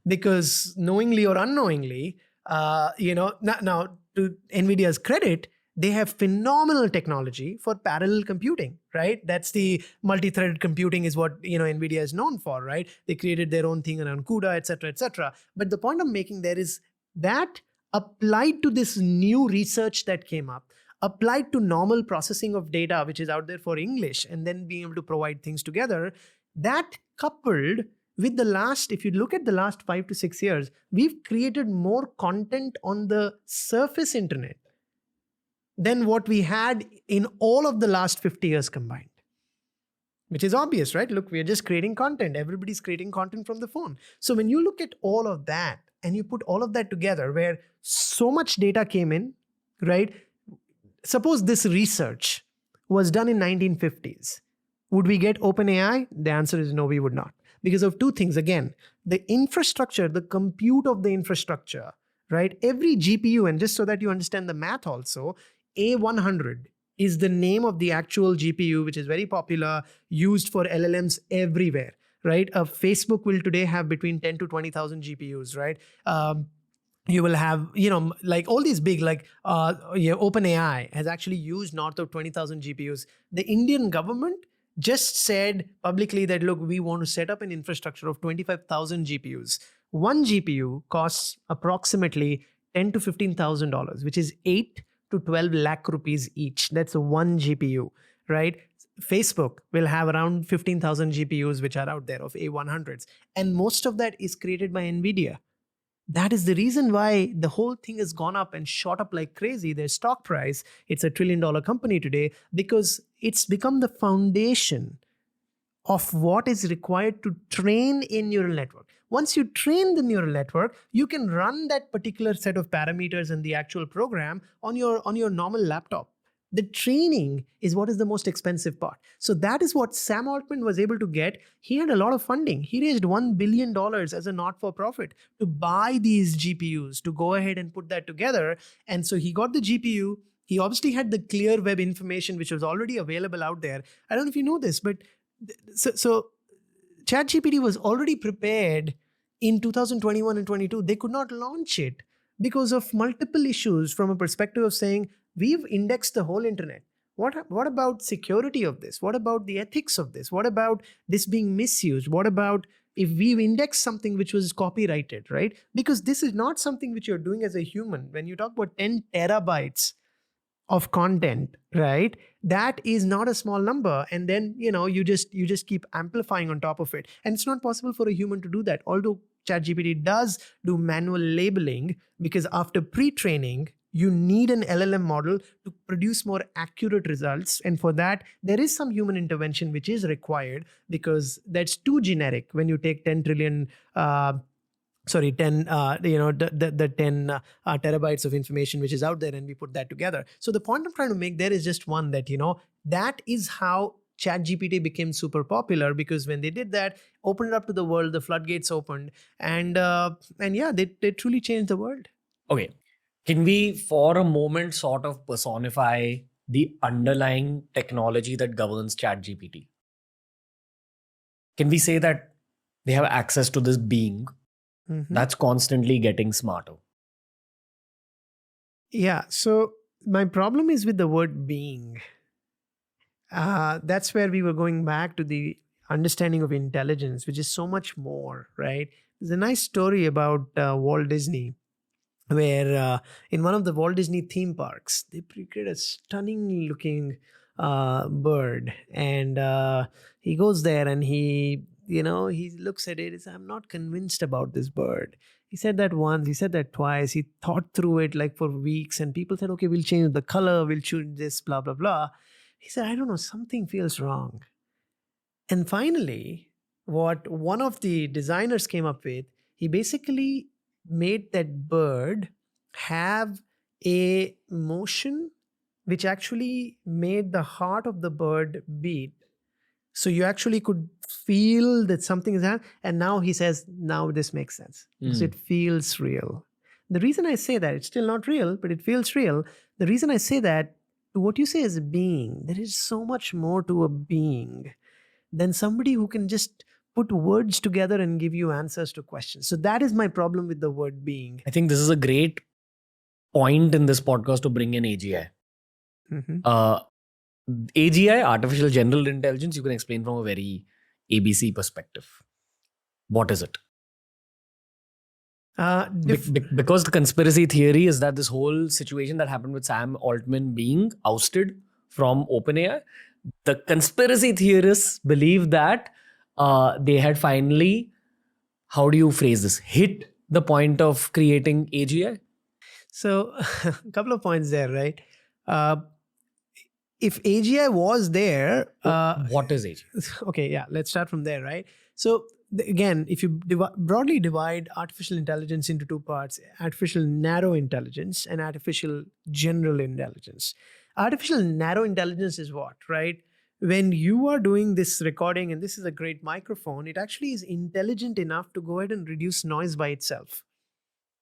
Because knowingly or unknowingly, now to NVIDIA's credit, they have phenomenal technology for parallel computing, right? That's the multi-threaded computing is what, NVIDIA is known for, right? They created their own thing around CUDA, et cetera, et cetera. But the point I'm making there is that applied to this new research that came up, applied to normal processing of data, which is out there for English, and then being able to provide things together, that coupled with if you look at the last 5 to 6 years, we've created more content on the surface internet than what we had in all of the last 50 years combined. Which is obvious, right? Look, we're just creating content. Everybody's creating content from the phone. So when you look at all of that and you put all of that together where so much data came in, right? Suppose this research was done in 1950s. Would we get OpenAI? The answer is no, we would not. Because of two things. Again, the infrastructure, the compute of the infrastructure, right? Every GPU, and just so that you understand the math also, A100 is the name of the actual GPU, which is very popular, used for LLMs everywhere, right? Facebook will today have between 10 to 20,000 GPUs, right? You will have, like all these big, like OpenAI has actually used north of 20,000 GPUs. The Indian government just said publicly that, look, we want to set up an infrastructure of 25,000 GPUs. One GPU costs approximately $10,000 to $15,000, which is 8 to 12 lakh rupees each. That's one GPU, right? Facebook will have around 15,000 GPUs, which are out there of A100s. And most of that is created by NVIDIA. That is the reason why the whole thing has gone up and shot up like crazy. Their stock price, it's a $1 trillion company today because it's become the foundation of what is required to train a neural network. Once you train the neural network, you can run that particular set of parameters in the actual program on your normal laptop. The training is what is the most expensive part. So that is what Sam Altman was able to get. He had a lot of funding. He raised $1 billion as a not-for-profit to buy these GPUs, to go ahead and put that together. And so he got the GPU. He obviously had the clear web information, which was already available out there. I don't know if you know this, but so ChatGPT was already prepared in 2021 and 22. They could not launch it because of multiple issues from a perspective of saying, we've indexed the whole internet. What about security of this? What about the ethics of this? What about this being misused? What about if we've indexed something which was copyrighted, right? Because this is not something which you're doing as a human. When you talk about 10 terabytes of content, right? That is not a small number. And then, you just keep amplifying on top of it. And it's not possible for a human to do that. Although ChatGPT does do manual labeling, because after pre-training, You need an LLM model to produce more accurate results. And for that, there is some human intervention which is required, because that's too generic. When you take 10 trillion, 10, the 10 terabytes of information which is out there, and we put that together. So the point I'm trying to make there is just one, that, that is how ChatGPT became super popular, because when they did that, opened it up to the world, the floodgates opened, and yeah, they truly changed the world. Okay. Can we, for a moment, sort of personify the underlying technology that governs ChatGPT? Can we say that they have access to this being that's constantly getting smarter? Yeah. So my problem is with the word being. That's where we were going back to the understanding of intelligence, which is so much more, right? There's a nice story about Walt Disney, where in one of the Walt Disney theme parks, they created a stunning looking bird. And he goes there and he looks at it. He says, I'm not convinced about this bird. He said that once, he said that twice. He thought through it like for weeks, and people said, okay, we'll change the color, we'll choose this, blah, blah, blah. He said, I don't know, something feels wrong. And finally, what one of the designers came up with, he basically made that bird have a motion which actually made the heart of the bird beat. So you actually could feel that something is happening. And now he says, now this makes sense, because it feels real. The reason I say that, it's still not real, but it feels real. The reason I say that, to what you say is being, there is so much more to a being than somebody who can just put words together and give you answers to questions. So that is my problem with the word being. I think this is a great point in this podcast to bring in AGI. AGI, artificial general intelligence, you can explain from a very ABC perspective. What is it? Because the conspiracy theory is that this whole situation that happened with Sam Altman being ousted from OpenAI, the conspiracy theorists believe that they had finally, how do you phrase this, hit the point of creating AGI? So a couple of points there, right? If AGI was there... what is AGI? Okay, yeah, let's start from there, right? So again, if you broadly divide artificial intelligence into two parts, artificial narrow intelligence and artificial general intelligence. Artificial narrow intelligence is what, right? When you are doing this recording, and this is a great microphone, it actually is intelligent enough to go ahead and reduce noise by itself.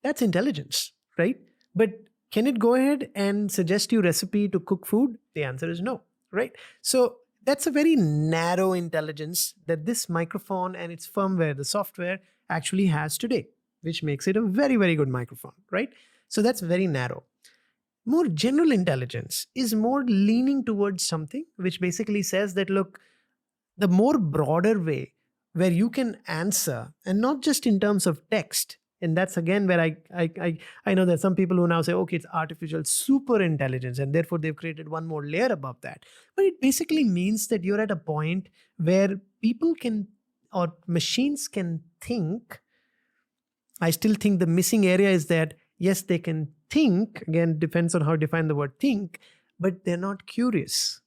That's intelligence, right? But can it go ahead and suggest you recipe to cook food? The answer is no, right? So that's a very narrow intelligence that this microphone and its firmware, the software, actually has today, which makes it a very, very good microphone, right? So that's very narrow. More general intelligence is more leaning towards something which basically says that, look, the more broader way where you can answer, and not just in terms of text. And that's again where I know that some people who now say, okay, it's artificial super intelligence, and therefore they've created one more layer above that. But it basically means that you're at a point where people can, or machines can think. I still think the missing area is that, yes, they can think, again, depends on how you define the word think, but they're not curious.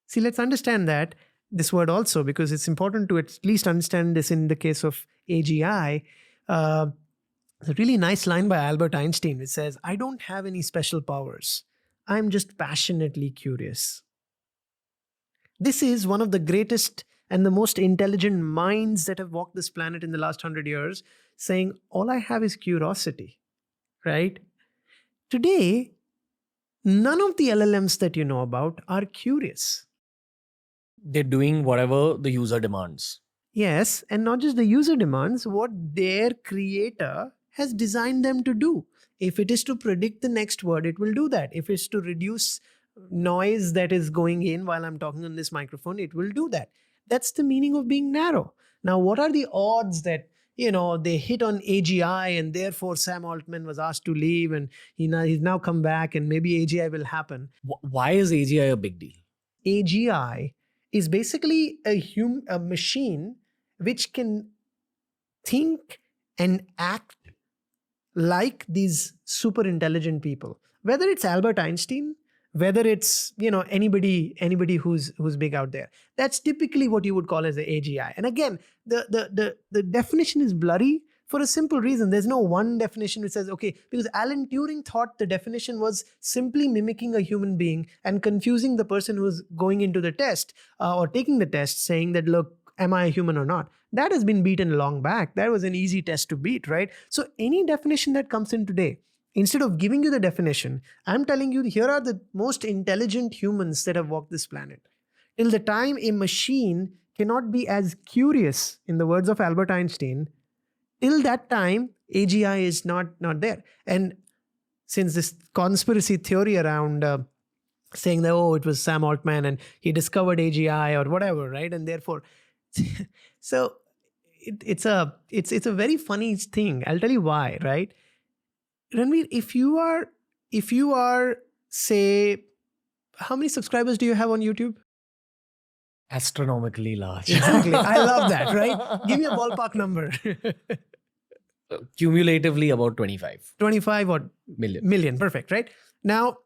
See, let's understand that, this word also, because it's important to at least understand this in the case of AGI. A really nice line by Albert Einstein, which says, I don't have any special powers. I'm just passionately curious. This is one of the greatest and the most intelligent minds that have walked this planet in the last 100 years, saying, all I have is curiosity, right? Today, none of the LLMs that you know about are curious. They're doing whatever the user demands. Yes, and not just the user demands, what their creator has designed them to do. If it is to predict the next word, it will do that. If it's to reduce noise that is going in while I'm talking on this microphone, it will do that. That's the meaning of being narrow. Now, what are the odds that they hit on AGI and therefore Sam Altman was asked to leave, and he's now come back and maybe AGI will happen? Why is AGI a big deal? AGI is basically a machine which can think and act like these super intelligent people, whether it's Albert Einstein, whether it's anybody who's big out there. That's typically what you would call as the AGI. And again, the definition is blurry for a simple reason. There's no one definition which says, okay, because Alan Turing thought the definition was simply mimicking a human being and confusing the person who's going into the test or taking the test, saying that, look, am I a human or not? That has been beaten long back. That was an easy test to beat, right? So any definition that comes in today, instead of giving you the definition, I'm telling you, here are the most intelligent humans that have walked this planet. Till the time a machine cannot be as curious, in the words of Albert Einstein, till that time, AGI is not there. And since this conspiracy theory around saying that, oh, it was Sam Altman and he discovered AGI or whatever, right? And therefore, so it's a very funny thing. I'll tell you why, right? Ranveer, if you are, say, how many subscribers do you have on YouTube? Astronomically large. Exactly. I love that, right? Give me a ballpark number. Cumulatively about 25. 25 or million. Perfect, right? Now,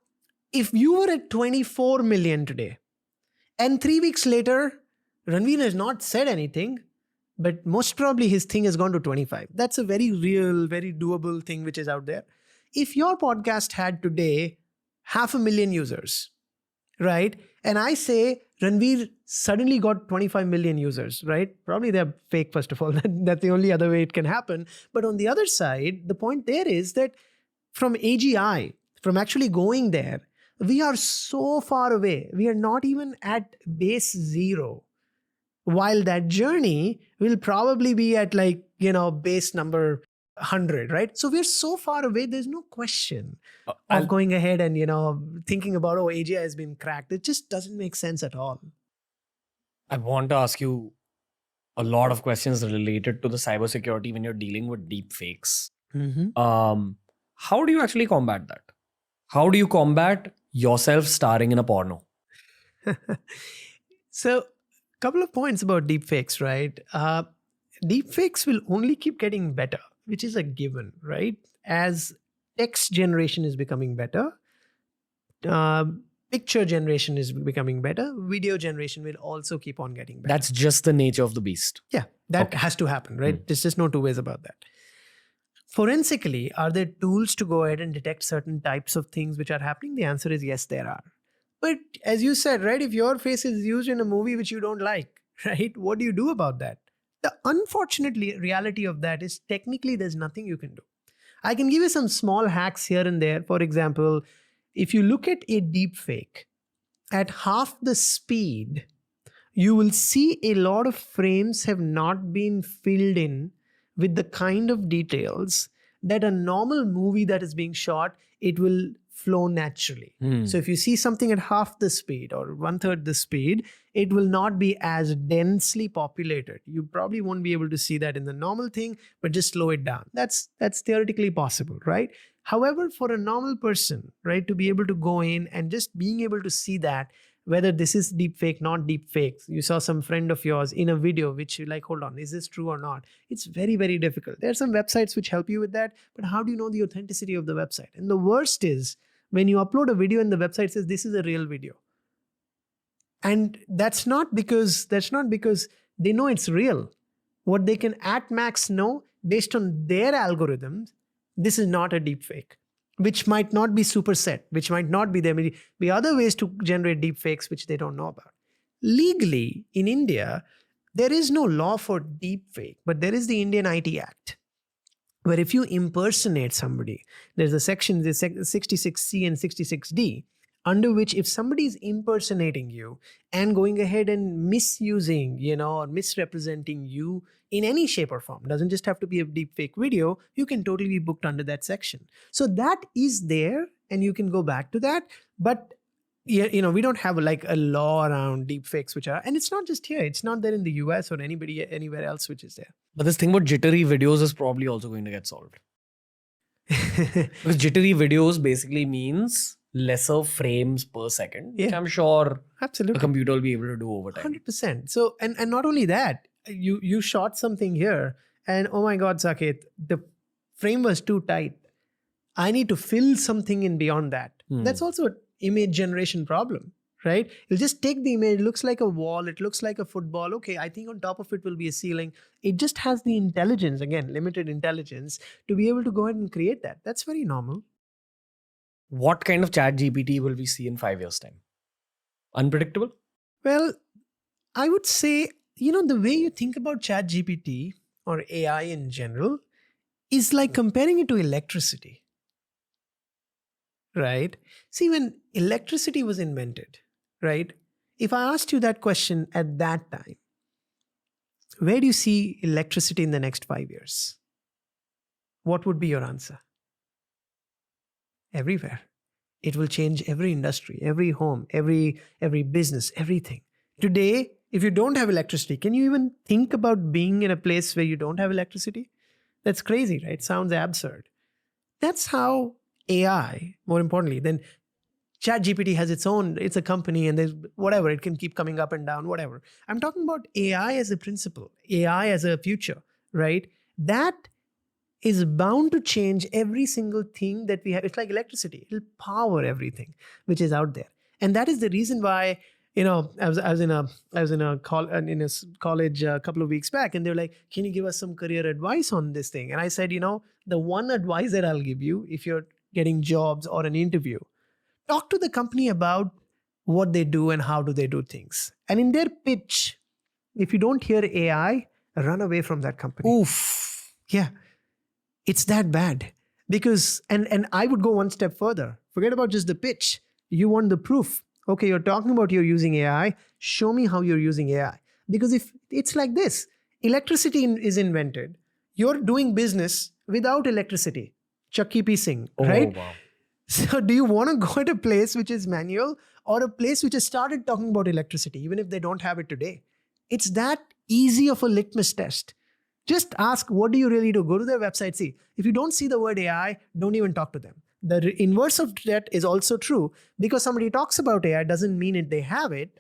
if you were at 24 million today, and 3 weeks later, Ranveer has not said anything, but most probably his thing has gone to 25. That's a very real, very doable thing which is out there. If your podcast had today 500,000 users, right? And I say Ranveer suddenly got 25 million users, right? Probably they're fake, first of all. That's the only other way it can happen. But on the other side, the point there is that from AGI, from actually going there, we are so far away. We are not even at base zero. While that journey will probably be at base number 100, right? So we're so far away, there's no question of going ahead and, thinking about, oh, AGI has been cracked. It just doesn't make sense at all. I want to ask you a lot of questions related to the cybersecurity when you're dealing with deepfakes. Mm-hmm. How do you actually combat that? How do you combat yourself starring in a porno? So, couple of points about deepfakes, right? Deepfakes will only keep getting better, which is a given, right? As text generation is becoming better, picture generation is becoming better, video generation will also keep on getting better. That's just the nature of the beast. Yeah, that has to happen, right? There's just no two ways about that. Forensically, are there tools to go ahead and detect certain types of things which are happening? The answer is yes, there are. But as you said, right, if your face is used in a movie which you don't like, right, what do you do about that? The unfortunate reality of that is technically there's nothing you can do. I can give you some small hacks here and there. For example, if you look at a deepfake at half the speed, you will see a lot of frames have not been filled in with the kind of details that a normal movie that is being shot, it will flow naturally. So if you see something at half the speed or 1/3 the speed, it will not be as densely populated. You probably won't be able to see that in the normal thing, but just slow it down. That's theoretically possible, right? However, for a normal person, right, to be able to go in and just being able to see that, whether this is deepfake, not deepfake, you saw some friend of yours in a video which you like, hold on, is this true or not? It's very, very difficult. There are some websites which help you with that, but how do you know the authenticity of the website? And the worst is when you upload a video and the website says this is a real video. And that's not because they know it's real. What they can at max know based on their algorithms, this is not a deepfake, which might not be superset, which might not be there. May be other ways to generate deepfakes which they don't know about. Legally, in India, there is no law for deepfake, but there is the Indian IT Act, where if you impersonate somebody, there's a section, there's 66C and 66D, under which if somebody is impersonating you and going ahead and misusing, or misrepresenting you in any shape or form, doesn't just have to be a deepfake video, you can totally be booked under that section. So that is there and you can go back to that. But we don't have like a law around deepfakes, and it's not just here. It's not there in the US or anywhere else which is there. But this thing about jittery videos is probably also going to get solved. Because jittery videos basically means lesser frames per second, which I'm sure absolutely a computer will be able to do over time. 100%. So, and not only that, you shot something here and oh my God, Saket, the frame was too tight. I need to fill something in beyond that. That's also an image generation problem, right? You'll just take the image, it looks like a wall, it looks like a football. Okay, I think on top of it will be a ceiling. It just has the intelligence, again, limited intelligence, to be able to go ahead and create that. That's very normal. What kind of ChatGPT will we see in 5 years' time? Unpredictable? Well, I would say, the way you think about ChatGPT or AI in general is like comparing it to electricity, right? See, when electricity was invented, right? If I asked you that question at that time, where do you see electricity in the next 5 years? What would be your answer? Everywhere. It will change every industry, every home, every business, everything. Today, if you don't have electricity, can you even think about being in a place where you don't have electricity? That's crazy, right? Sounds absurd. That's how AI, more importantly, then ChatGPT has it's a company, and there's whatever, it can keep coming up and down, whatever. I'm talking about AI as a principle, AI as a future, right? That is bound to change every single thing that we have. It's like electricity. It'll power everything which is out there. And that is the reason why, I was in a college a couple of weeks back, and they were like, can you give us some career advice on this thing? And I said, the one advice that I'll give you, if you're getting jobs or an interview, talk to the company about what they do and how do they do things. And in their pitch, if you don't hear AI, run away from that company. Oof. Yeah. It's that bad. Because, and I would go one step further. Forget about just the pitch. You want the proof. Okay, you're talking about you're using AI. Show me how you're using AI. Because if it's like this, electricity is invented. You're doing business without electricity. Chucky piecing, right? Wow. So do you want to go at a place which is manual, or a place which has started talking about electricity, even if they don't have it today? It's that easy of a litmus test. Just ask, what do you really do? Go to their website, see. If you don't see the word AI, don't even talk to them. The inverse of that is also true, because somebody talks about AI doesn't mean they have it.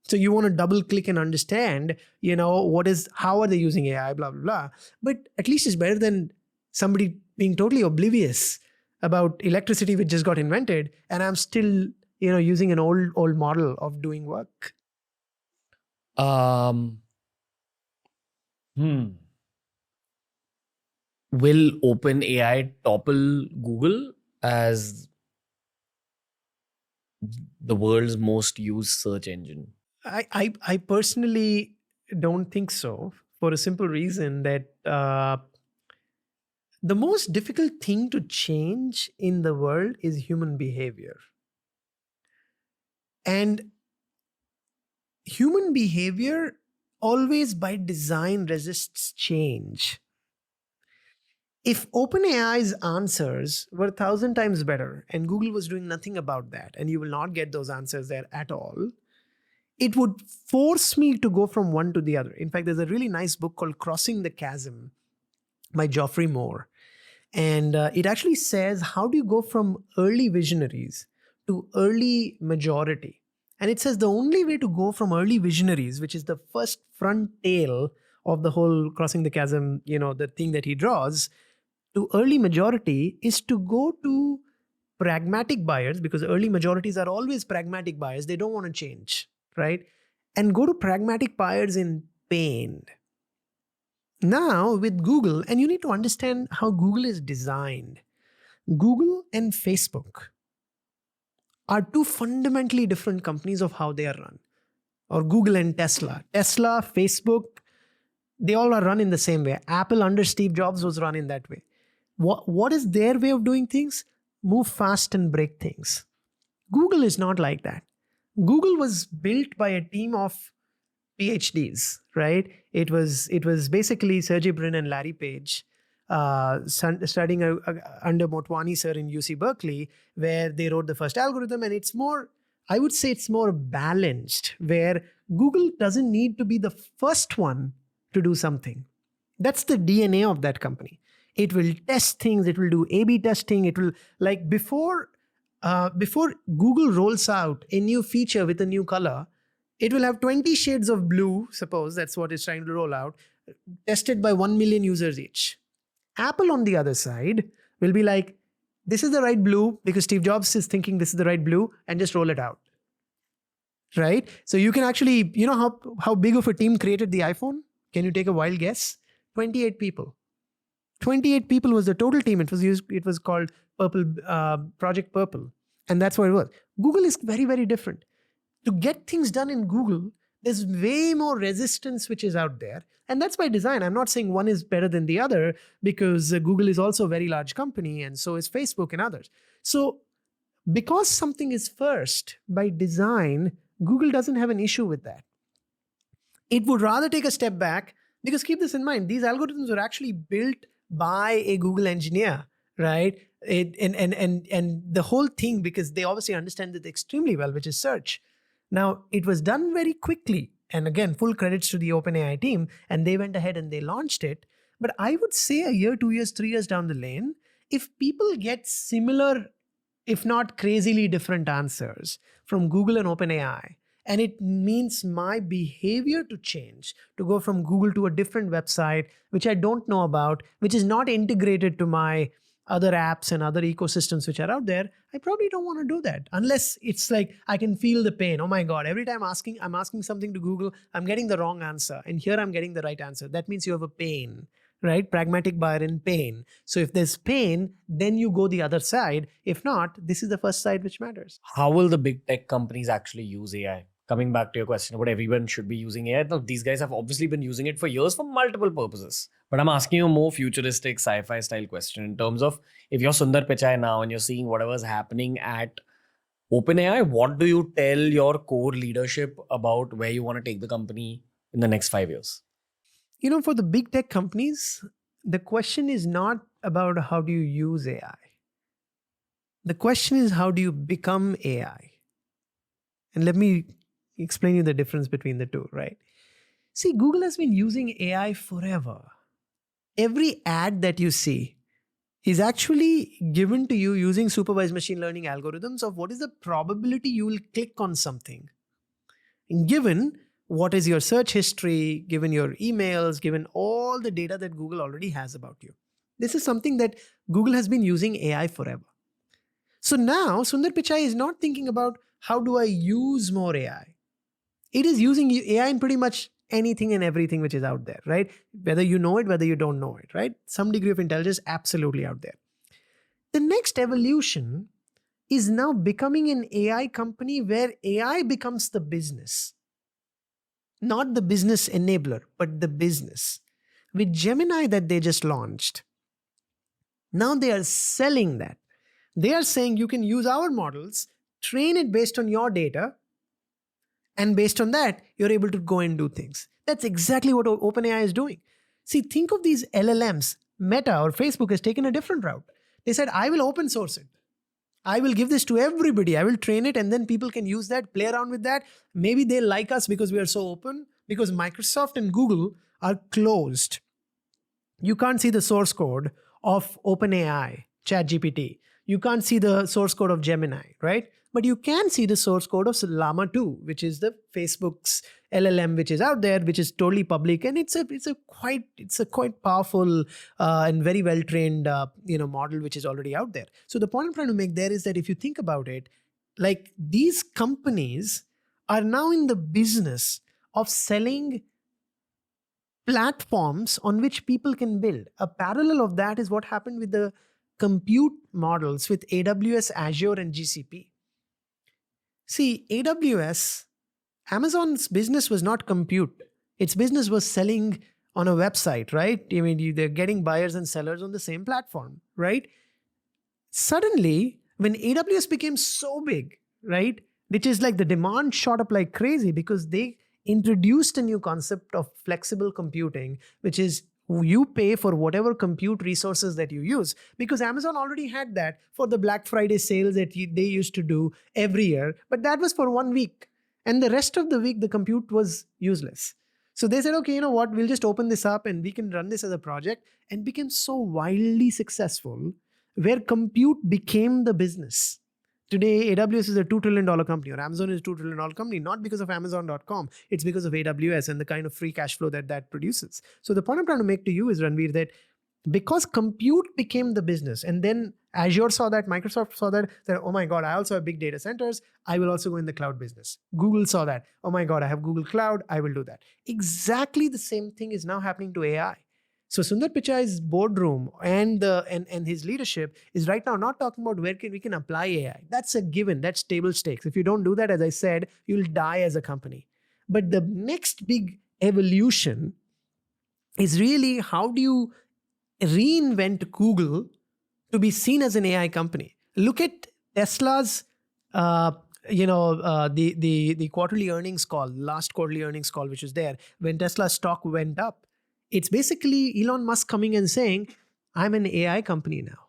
So you want to double click and understand, how are they using AI, blah, blah, blah. But at least it's better than somebody being totally oblivious about electricity, which just got invented, and I'm still, using an old model of doing work. Will OpenAI topple Google as the world's most used search engine? I personally don't think so, for a simple reason that the most difficult thing to change in the world is human behavior. And human behavior always by design resists change. If OpenAI's answers were 1,000 times better and Google was doing nothing about that, and you will not get those answers there at all, it would force me to go from one to the other. In fact, there's a really nice book called Crossing the Chasm by Geoffrey Moore. And it actually says, how do you go from early visionaries to early majority? And it says the only way to go from early visionaries, which is the first front tail of the whole Crossing the Chasm, the thing that he draws, to early majority, is to go to pragmatic buyers, because early majorities are always pragmatic buyers. They don't want to change, right? And go to pragmatic buyers in pain. Now with Google, and you need to understand how Google is designed. Google and Facebook are two fundamentally different companies of how they are run. Or Google and Tesla. Tesla, Facebook, they all are run in the same way. Apple under Steve Jobs was run in that way. What is their way of doing things? Move fast and break things. Google is not like that. Google was built by a team of PhDs, right? It was basically Sergey Brin and Larry Page studying under Motwani sir in UC Berkeley, where they wrote the first algorithm. And it's more, I would say it's more balanced, where Google doesn't need to be the first one to do something. That's the DNA of that company. It will test things. It will do A/B testing. It will, like, before Google rolls out a new feature with a new color, it will have 20 shades of blue, suppose that's what it's trying to roll out, tested by 1 million users each. Apple on the other side will be like, this is the right blue because Steve Jobs is thinking this is the right blue, and just roll it out. Right? So you can actually, you know how big of a team created the iPhone? Can you take a wild guess? 28 people. 28 people was the total team. It was called Project Purple. And that's what it was. Google is very, very different. To get things done in Google, there's way more resistance which is out there. And that's by design. I'm not saying one is better than the other, because Google is also a very large company, and so is Facebook and others. So because something is first by design, Google doesn't have an issue with that. It would rather take a step back, because keep this in mind, these algorithms were actually built by a Google engineer, right? And the whole thing, because they obviously understand it extremely well, which is search. Now, it was done very quickly. And again, full credits to the OpenAI team, and they went ahead and they launched it. But I would say a year, 2 years, 3 years down the lane, if people get similar, if not crazily different answers from Google and OpenAI, and it means my behavior to change, to go from Google to a different website, which I don't know about, which is not integrated to my other apps and other ecosystems which are out there, I probably don't want to do that. Unless it's like I can feel the pain. Oh my God, every time I'm asking something to Google, I'm getting the wrong answer. And here I'm getting the right answer. That means you have a pain, right? Pragmatic buyer in pain. So if there's pain, then you go the other side. If not, this is the first side which matters. How will the big tech companies actually use AI? Coming back to your question about everyone should be using AI, now, these guys have obviously been using it for years for multiple purposes. But I'm asking you a more futuristic sci-fi style question in terms of, if you're Sundar Pichai now and you're seeing whatever's happening at OpenAI, what do you tell your core leadership about where you want to take the company in the next 5 years? You know, for the big tech companies, the question is not about how do you use AI. The question is, how do you become AI? And let me explain you the difference between the two, right? See, Google has been using AI forever. Every ad that you see is actually given to you using supervised machine learning algorithms of what is the probability you will click on something. And given what is your search history, given your emails, given all the data that Google already has about you. This is something that Google has been using AI forever. So now Sundar Pichai is not thinking about how do I use more AI. It is using AI in pretty much anything and everything which is out there, right? Whether you know it, whether you don't know it, right? Some degree of intelligence absolutely out there. The next evolution is now becoming an AI company where AI becomes the business. Not the business enabler, but the business. With Gemini that they just launched, now they are selling that. They are saying you can use our models, train it based on your data, and based on that, you're able to go and do things. That's exactly what OpenAI is doing. See, think of these LLMs. Meta or Facebook has taken a different route. They said, I will open source it. I will give this to everybody. I will train it, and then people can use that, play around with that. Maybe they like us because we are so open, because Microsoft and Google are closed. You can't see the source code of OpenAI, ChatGPT. You can't see the source code of Gemini, right? But you can see the source code of Llama 2, which is the Facebook's LLM, which is out there, which is totally public, and it's a quite powerful and very well trained model which is already out there. So the point I'm trying to make there is that if you think about it, like these companies are now in the business of selling platforms on which people can build. A parallel of that is what happened with the compute models with AWS, Azure, and GCP. See, AWS, Amazon's business was not compute. Its business was selling on a website, right? I mean, they're getting buyers and sellers on the same platform, right? Suddenly, when AWS became so big, right, which is like the demand shot up like crazy because they introduced a new concept of flexible computing, which is you pay for whatever compute resources that you use, because Amazon already had that for the Black Friday sales that they used to do every year, but that was for 1 week. And the rest of the week, the compute was useless. So they said, okay, you know what, we'll just open this up and we can run this as a project, and became so wildly successful where compute became the business. Today, AWS is a $2 trillion company, or Amazon is a $2 trillion company, not because of Amazon.com. It's because of AWS and the kind of free cash flow that produces. So the point I'm trying to make to you is, Ranveer, that because compute became the business. And then Azure saw that, Microsoft saw that, said, oh my God, I also have big data centers. I will also go in the cloud business. Google saw that. Oh my God, I have Google Cloud. I will do that. Exactly the same thing is now happening to AI. So Sundar Pichai's boardroom and his leadership is right now not talking about where we can apply AI. That's a given. That's table stakes. If you don't do that, as I said, you'll die as a company. But the next big evolution is really, how do you reinvent Google to be seen as an AI company? Look at Tesla's, the quarterly earnings call, last quarterly earnings call, which was there when Tesla stock went up. It's basically Elon Musk coming and saying, I'm an AI company now,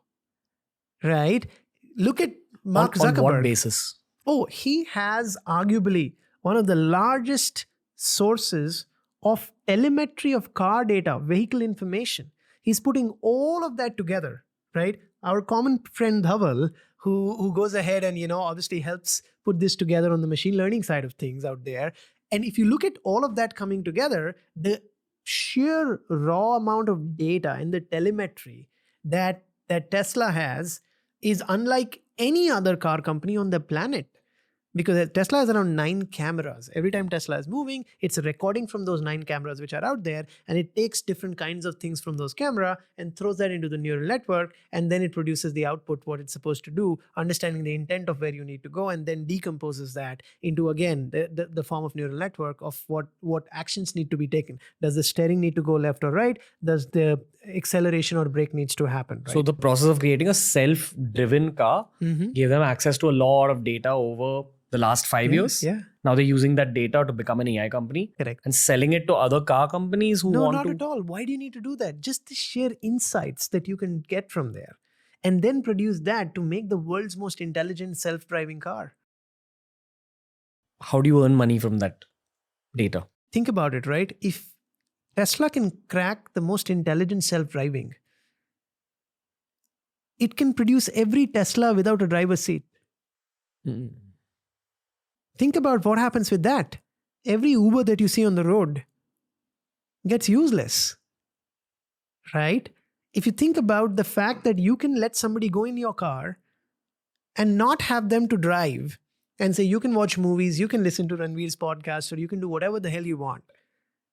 right? Look at Mark Zuckerberg. On what basis? Oh, he has arguably one of the largest sources of telemetry of car data, vehicle information. He's putting all of that together, right? Our common friend Dhaval, who goes ahead and, obviously helps put this together on the machine learning side of things out there. And if you look at all of that coming together, the sheer raw amount of data and the telemetry that Tesla has is unlike any other car company on the planet. Because Tesla has around 9 cameras. Every time Tesla is moving, it's recording from those 9 cameras which are out there, and it takes different kinds of things from those cameras and throws that into the neural network, and then it produces the output, what it's supposed to do, understanding the intent of where you need to go, and then decomposes that into, again, the form of neural network of what actions need to be taken. Does the steering need to go left or right? Does the acceleration or brake needs to happen, right? So the process of creating a self-driven car gave them access to a lot of data over the last 5 years. Yeah. Now they're using that data to become an AI company. Correct. And selling it to other car companies who want to... No, not at all. Why do you need to do that? Just the sheer insights that you can get from there. And then produce that to make the world's most intelligent self-driving car. How do you earn money from that data? Think about it, right? If Tesla can crack the most intelligent self-driving, it can produce every Tesla without a driver's seat. Think about what happens with that. Every Uber that you see on the road gets useless, right? If you think about the fact that you can let somebody go in your car and not have them to drive and say, you can watch movies, you can listen to Ranveer's podcast, or you can do whatever the hell you want.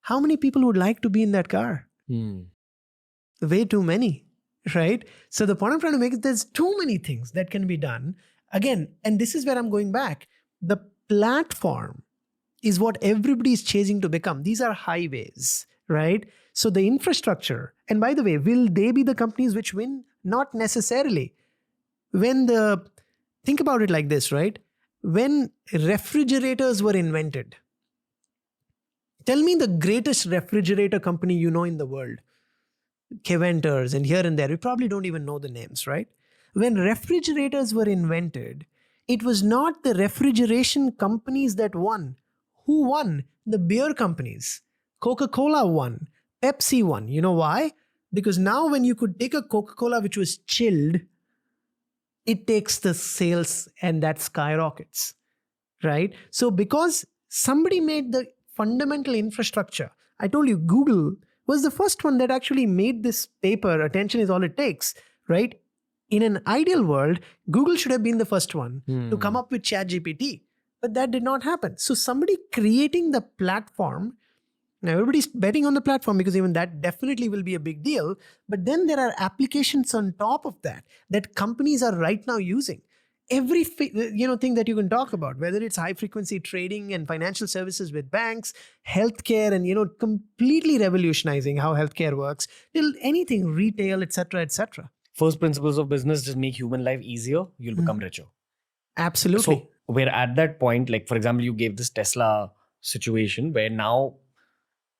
How many people would like to be in that car? Way too many, right? So the point I'm trying to make is there's too many things that can be done. Again, and this is where I'm going back. The platform is what everybody is chasing to become. These are highways, right? So the infrastructure, and by the way, will they be the companies which win? Not necessarily. Think about it like this, right? When refrigerators were invented, tell me the greatest refrigerator company you know in the world. Keventers and here and there. You probably don't even know the names, right? When refrigerators were invented, it was not the refrigeration companies that won. Who won? The beer companies. Coca-Cola won. Pepsi won. You know why? Because now when you could take a Coca-Cola which was chilled, it takes the sales and that skyrockets, right? So because somebody made the fundamental infrastructure, I told you Google was the first one that actually made this paper, attention is all it takes, right? In an ideal world, Google should have been the first one to come up with ChatGPT, but that did not happen. So somebody creating the platform, now everybody's betting on the platform because even that definitely will be a big deal. But then there are applications on top of that companies are right now using. Every thing that you can talk about, whether it's high frequency trading and financial services with banks, healthcare, and completely revolutionizing how healthcare works, till anything retail, etc., etc. First principles of business, just make human life easier, you'll become richer. Absolutely. So we're at that point, like for example, you gave this Tesla situation where now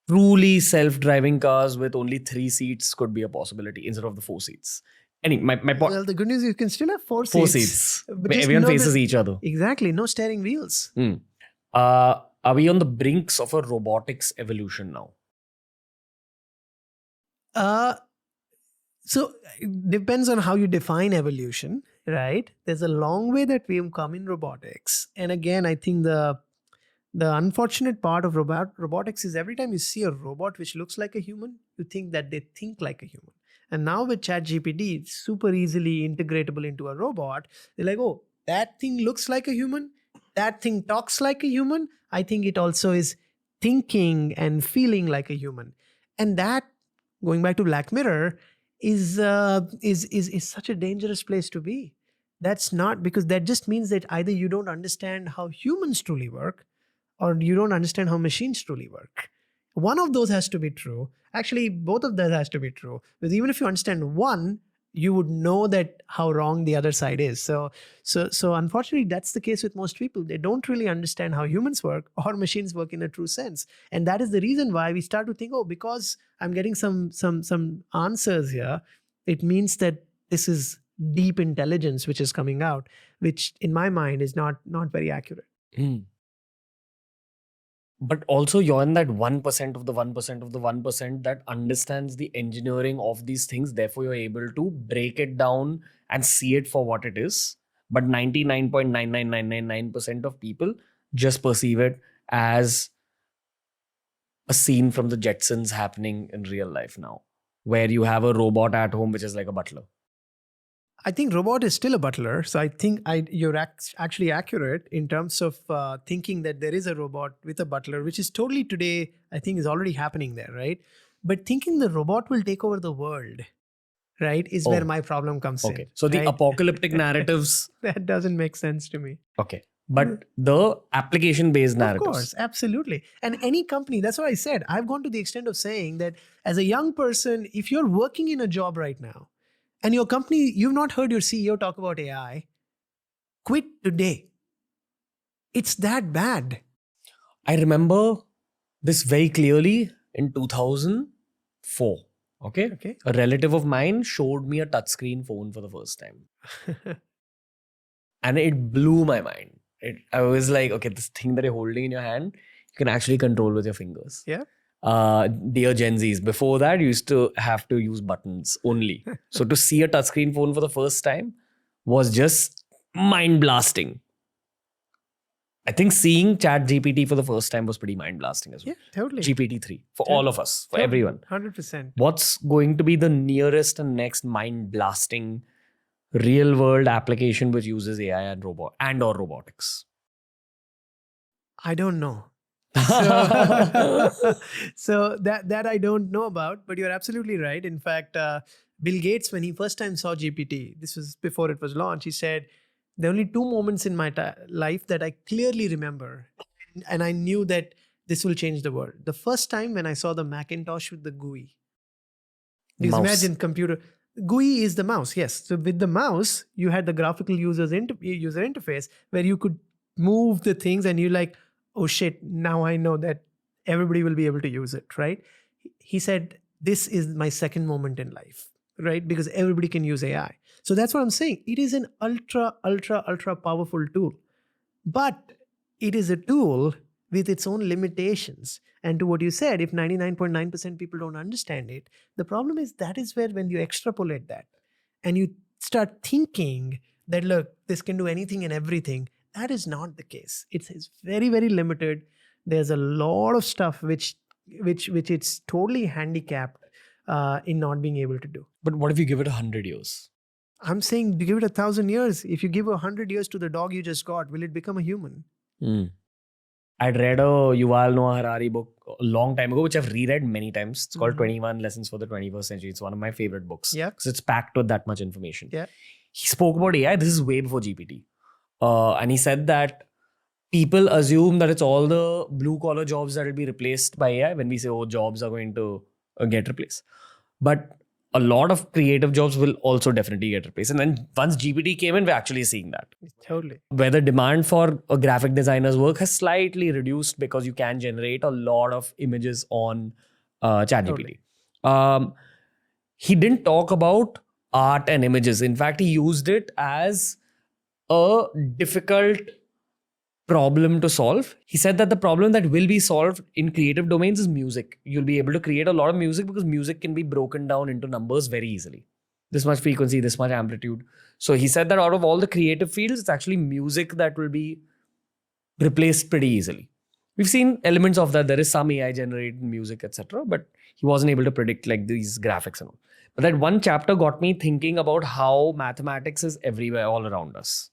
truly self-driving cars with only 3 seats could be a possibility instead of the 4 seats. Anyway, my point. Well, the good news is you can still have 4 seats. 4 seats. But Where everyone faces each other. Exactly. No steering wheels. Are we on the brinks of a robotics evolution now? So it depends on how you define evolution, right? There's a long way that we've come in robotics. And again, I think the unfortunate part of robotics is every time you see a robot which looks like a human, you think that they think like a human. And now with ChatGPT, it's super easily integratable into a robot. They're like, oh, that thing looks like a human. That thing talks like a human. I think it also is thinking and feeling like a human. And that, going back to Black Mirror, is such a dangerous place to be. That's not, because that just means that either you don't understand how humans truly work, or you don't understand how machines truly work. One of those has to be true. Actually, both of that has to be true. Because even if you understand one, you would know that how wrong the other side is. So unfortunately, that's the case with most people. They don't really understand how humans work or machines work in a true sense. And that is the reason why we start to think, oh, because I'm getting some answers here, it means that this is deep intelligence which is coming out, which in my mind is not very accurate. But also you're in that 1% of the 1% of the 1% that understands the engineering of these things. Therefore, you're able to break it down and see it for what it is. But 99.99999% of people just perceive it as a scene from the Jetsons happening in real life now, where you have a robot at home, which is like a butler. I think robot is still a butler. So I think you're actually accurate in terms of thinking that there is a robot with a butler, which is totally today, I think is already happening there, right? But thinking the robot will take over the world, right, is where my problem comes in. Okay. So the right? apocalyptic narratives. That doesn't make sense to me. Okay. But the application-based narratives. Of course, absolutely. And any company, that's what I said. I've gone to the extent of saying that as a young person, if you're working in a job right now, and your company, you've not heard your CEO talk about AI, quit today. It's that bad. I remember this very clearly in 2004. Okay. A relative of mine showed me a touchscreen phone for the first time. And it blew my mind. I was like, okay, this thing that you're holding in your hand, you can actually control with your fingers. Yeah. Dear Gen Zs, before that, you used to have to use buttons only. So to see a touchscreen phone for the first time was just mind blasting. I think seeing ChatGPT for the first time was pretty mind blasting as well. Yeah, totally. GPT-3 for all of us, for everyone. 100%. What's going to be the nearest and next mind blasting real world application which uses AI and or robotics? I don't know. So that I don't know about, but you're absolutely right. In fact, Bill Gates, when he first time saw GPT, this was before it was launched, he said, there are only two moments in my life that I clearly remember. And I knew that this will change the world. The first time when I saw the Macintosh with the GUI. Because imagine computer, GUI is the mouse, yes. So with the mouse, you had the graphical user interface where you could move the things and you're like, oh shit, now I know that everybody will be able to use it, right? He said, this is my second moment in life, right? Because everybody can use AI. So that's what I'm saying. It is an ultra powerful tool. But it is a tool with its own limitations. And to what you said, if 99.9% people don't understand it, the problem is that is where when you extrapolate that and you start thinking that, look, this can do anything and everything, that is not the case. It's very, very limited. There's a lot of stuff which it's totally handicapped in not being able to do. But what if you give it 100 years? I'm saying give it 1,000 years. If you give 100 years to the dog you just got, will it become a human? I'd read a Yuval Noah Harari book a long time ago, which I've reread many times. It's called 21 Lessons for the 21st Century. It's one of my favorite books. Yeah. Because it's packed with that much information. Yeah. He spoke about AI. This is way before GPT. And he said that people assume that it's all the blue collar jobs that will be replaced by AI when we say, oh, jobs are going to get replaced. But a lot of creative jobs will also definitely get replaced. And then once GPT came in, we're actually seeing that. Totally. Where the demand for a graphic designer's work has slightly reduced because you can generate a lot of images on ChatGPT. Totally. He didn't talk about art and images. In fact, he used it as a difficult problem to solve. He said that the problem that will be solved in creative domains is music. You'll be able to create a lot of music because music can be broken down into numbers very easily. This much frequency, this much amplitude. So he said that out of all the creative fields, it's actually music that will be replaced pretty easily. We've seen elements of that. There is some AI generated music, etc. But he wasn't able to predict like these graphics and all. that one chapter got me thinking about how mathematics is everywhere, all around us.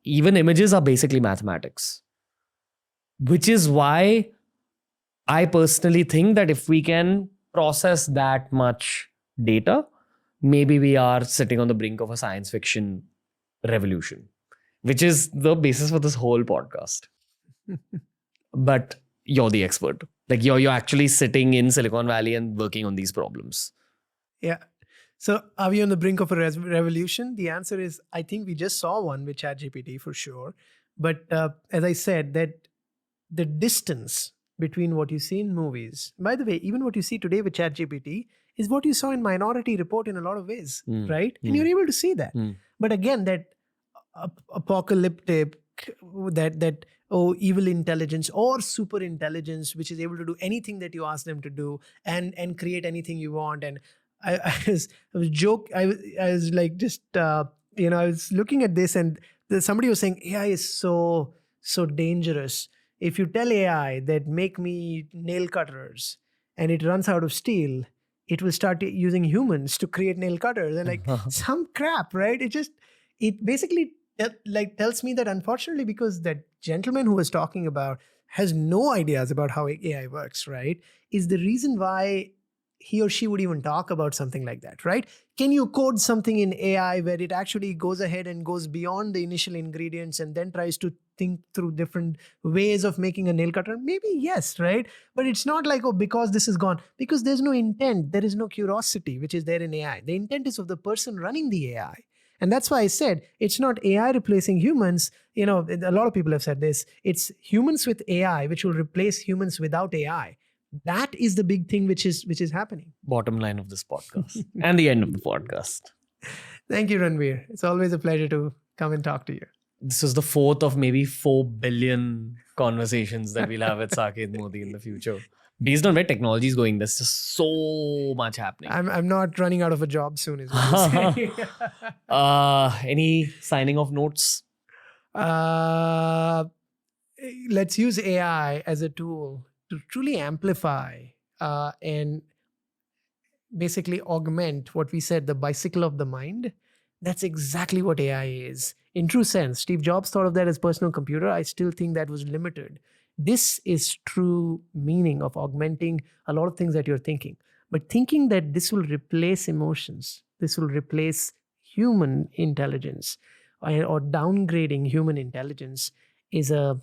Even images are basically mathematics, which is why I personally think that if we can process that much data, maybe we are sitting on the brink of a science fiction revolution, which is the basis for this whole podcast. But you're the expert. Like you're actually sitting in Silicon Valley and working on these problems. Yeah. So are we on the brink of a revolution? The answer is, I think we just saw one with ChatGPT for sure. But as I said, that the distance between what you see in movies, by the way, even what you see today with ChatGPT is what you saw in Minority Report in a lot of ways, right? And you're able to see that. But again, that apocalyptic, that evil intelligence or super intelligence, which is able to do anything that you ask them to do and create anything you want. And I was like just I was looking at this, and somebody was saying AI is so dangerous. If you tell AI that make me nail cutters and it runs out of steel, it will start using humans to create nail cutters and like some crap, right? It basically tells me that unfortunately, because that gentleman who was talking about has no ideas about how AI works, right, is the reason why he or she would even talk about something like that, right? Can you code something in AI where it actually goes ahead and goes beyond the initial ingredients and then tries to think through different ways of making a nail cutter? Maybe yes, right? But it's not like, oh, because this is gone, because there's no intent, there is no curiosity, which is there in AI. The intent is of the person running the AI. And that's why I said it's not AI replacing humans. A lot of people have said this. It's humans with AI, which will replace humans without AI. That is the big thing which is happening. Bottom line of this podcast and the end of the podcast. Thank you, Ranveer. It's always a pleasure to come and talk to you. This is the fourth of maybe 4 billion conversations that we'll have with Saket Modi in the future. Based on where technology is going, there's just so much happening. I'm not running out of a job soon, is what you're saying. Any signing off notes? Let's use AI as a tool to truly amplify and basically augment what we said, the bicycle of the mind. That's exactly what AI is. In true sense, Steve Jobs thought of that as personal computer. I still think that was limited. This is true meaning of augmenting a lot of things that you're thinking. But thinking that this will replace emotions, this will replace human intelligence, or downgrading human intelligence is a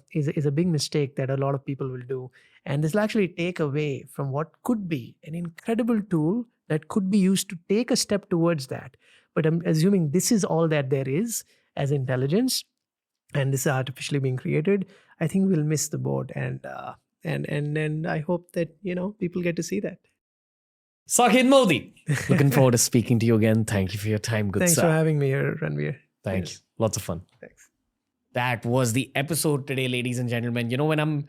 big mistake that a lot of people will do. And this will actually take away from what could be an incredible tool that could be used to take a step towards that. But I'm assuming this is all that there is as intelligence, and this is artificially being created. I think we'll miss the boat, and I hope that people get to see that. Saket Modi, looking forward to speaking to you again. Thank you for your time. Good Thanks sir. for having me here, Ranveer. Thank you. Lots of fun. Thanks. That was the episode today, ladies and gentlemen. When I'm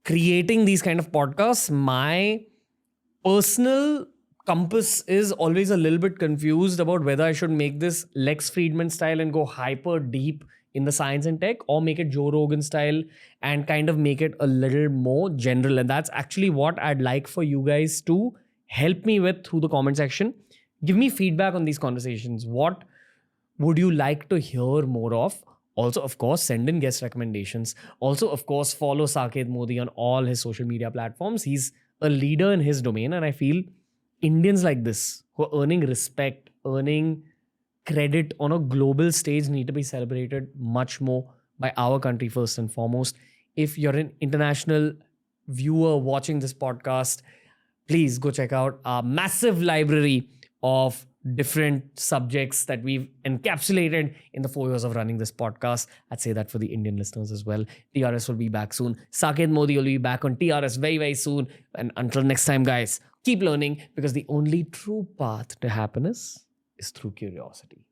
creating these kind of podcasts, my personal compass is always a little bit confused about whether I should make this Lex Friedman style and go hyper deep in the science and tech, or make it Joe Rogan style and kind of make it a little more general. And that's actually what I'd like for you guys to help me with through the comment section. Give me feedback on these conversations. What would you like to hear more of? Also, of course, send in guest recommendations. Also, of course, follow Saket Modi on all his social media platforms. He's a leader in his domain, and I feel Indians like this, who are earning respect, earning credit on a global stage, need to be celebrated much more by our country first and foremost. If you're an international viewer watching this podcast, please go check out our massive library of different subjects that we've encapsulated in the 4 years of running this podcast. I'd say that for the Indian listeners as well. TRS will be back soon. Saket Modi will be back on TRS very, very soon. And until next time, guys, keep learning, because the only true path to happiness is through curiosity.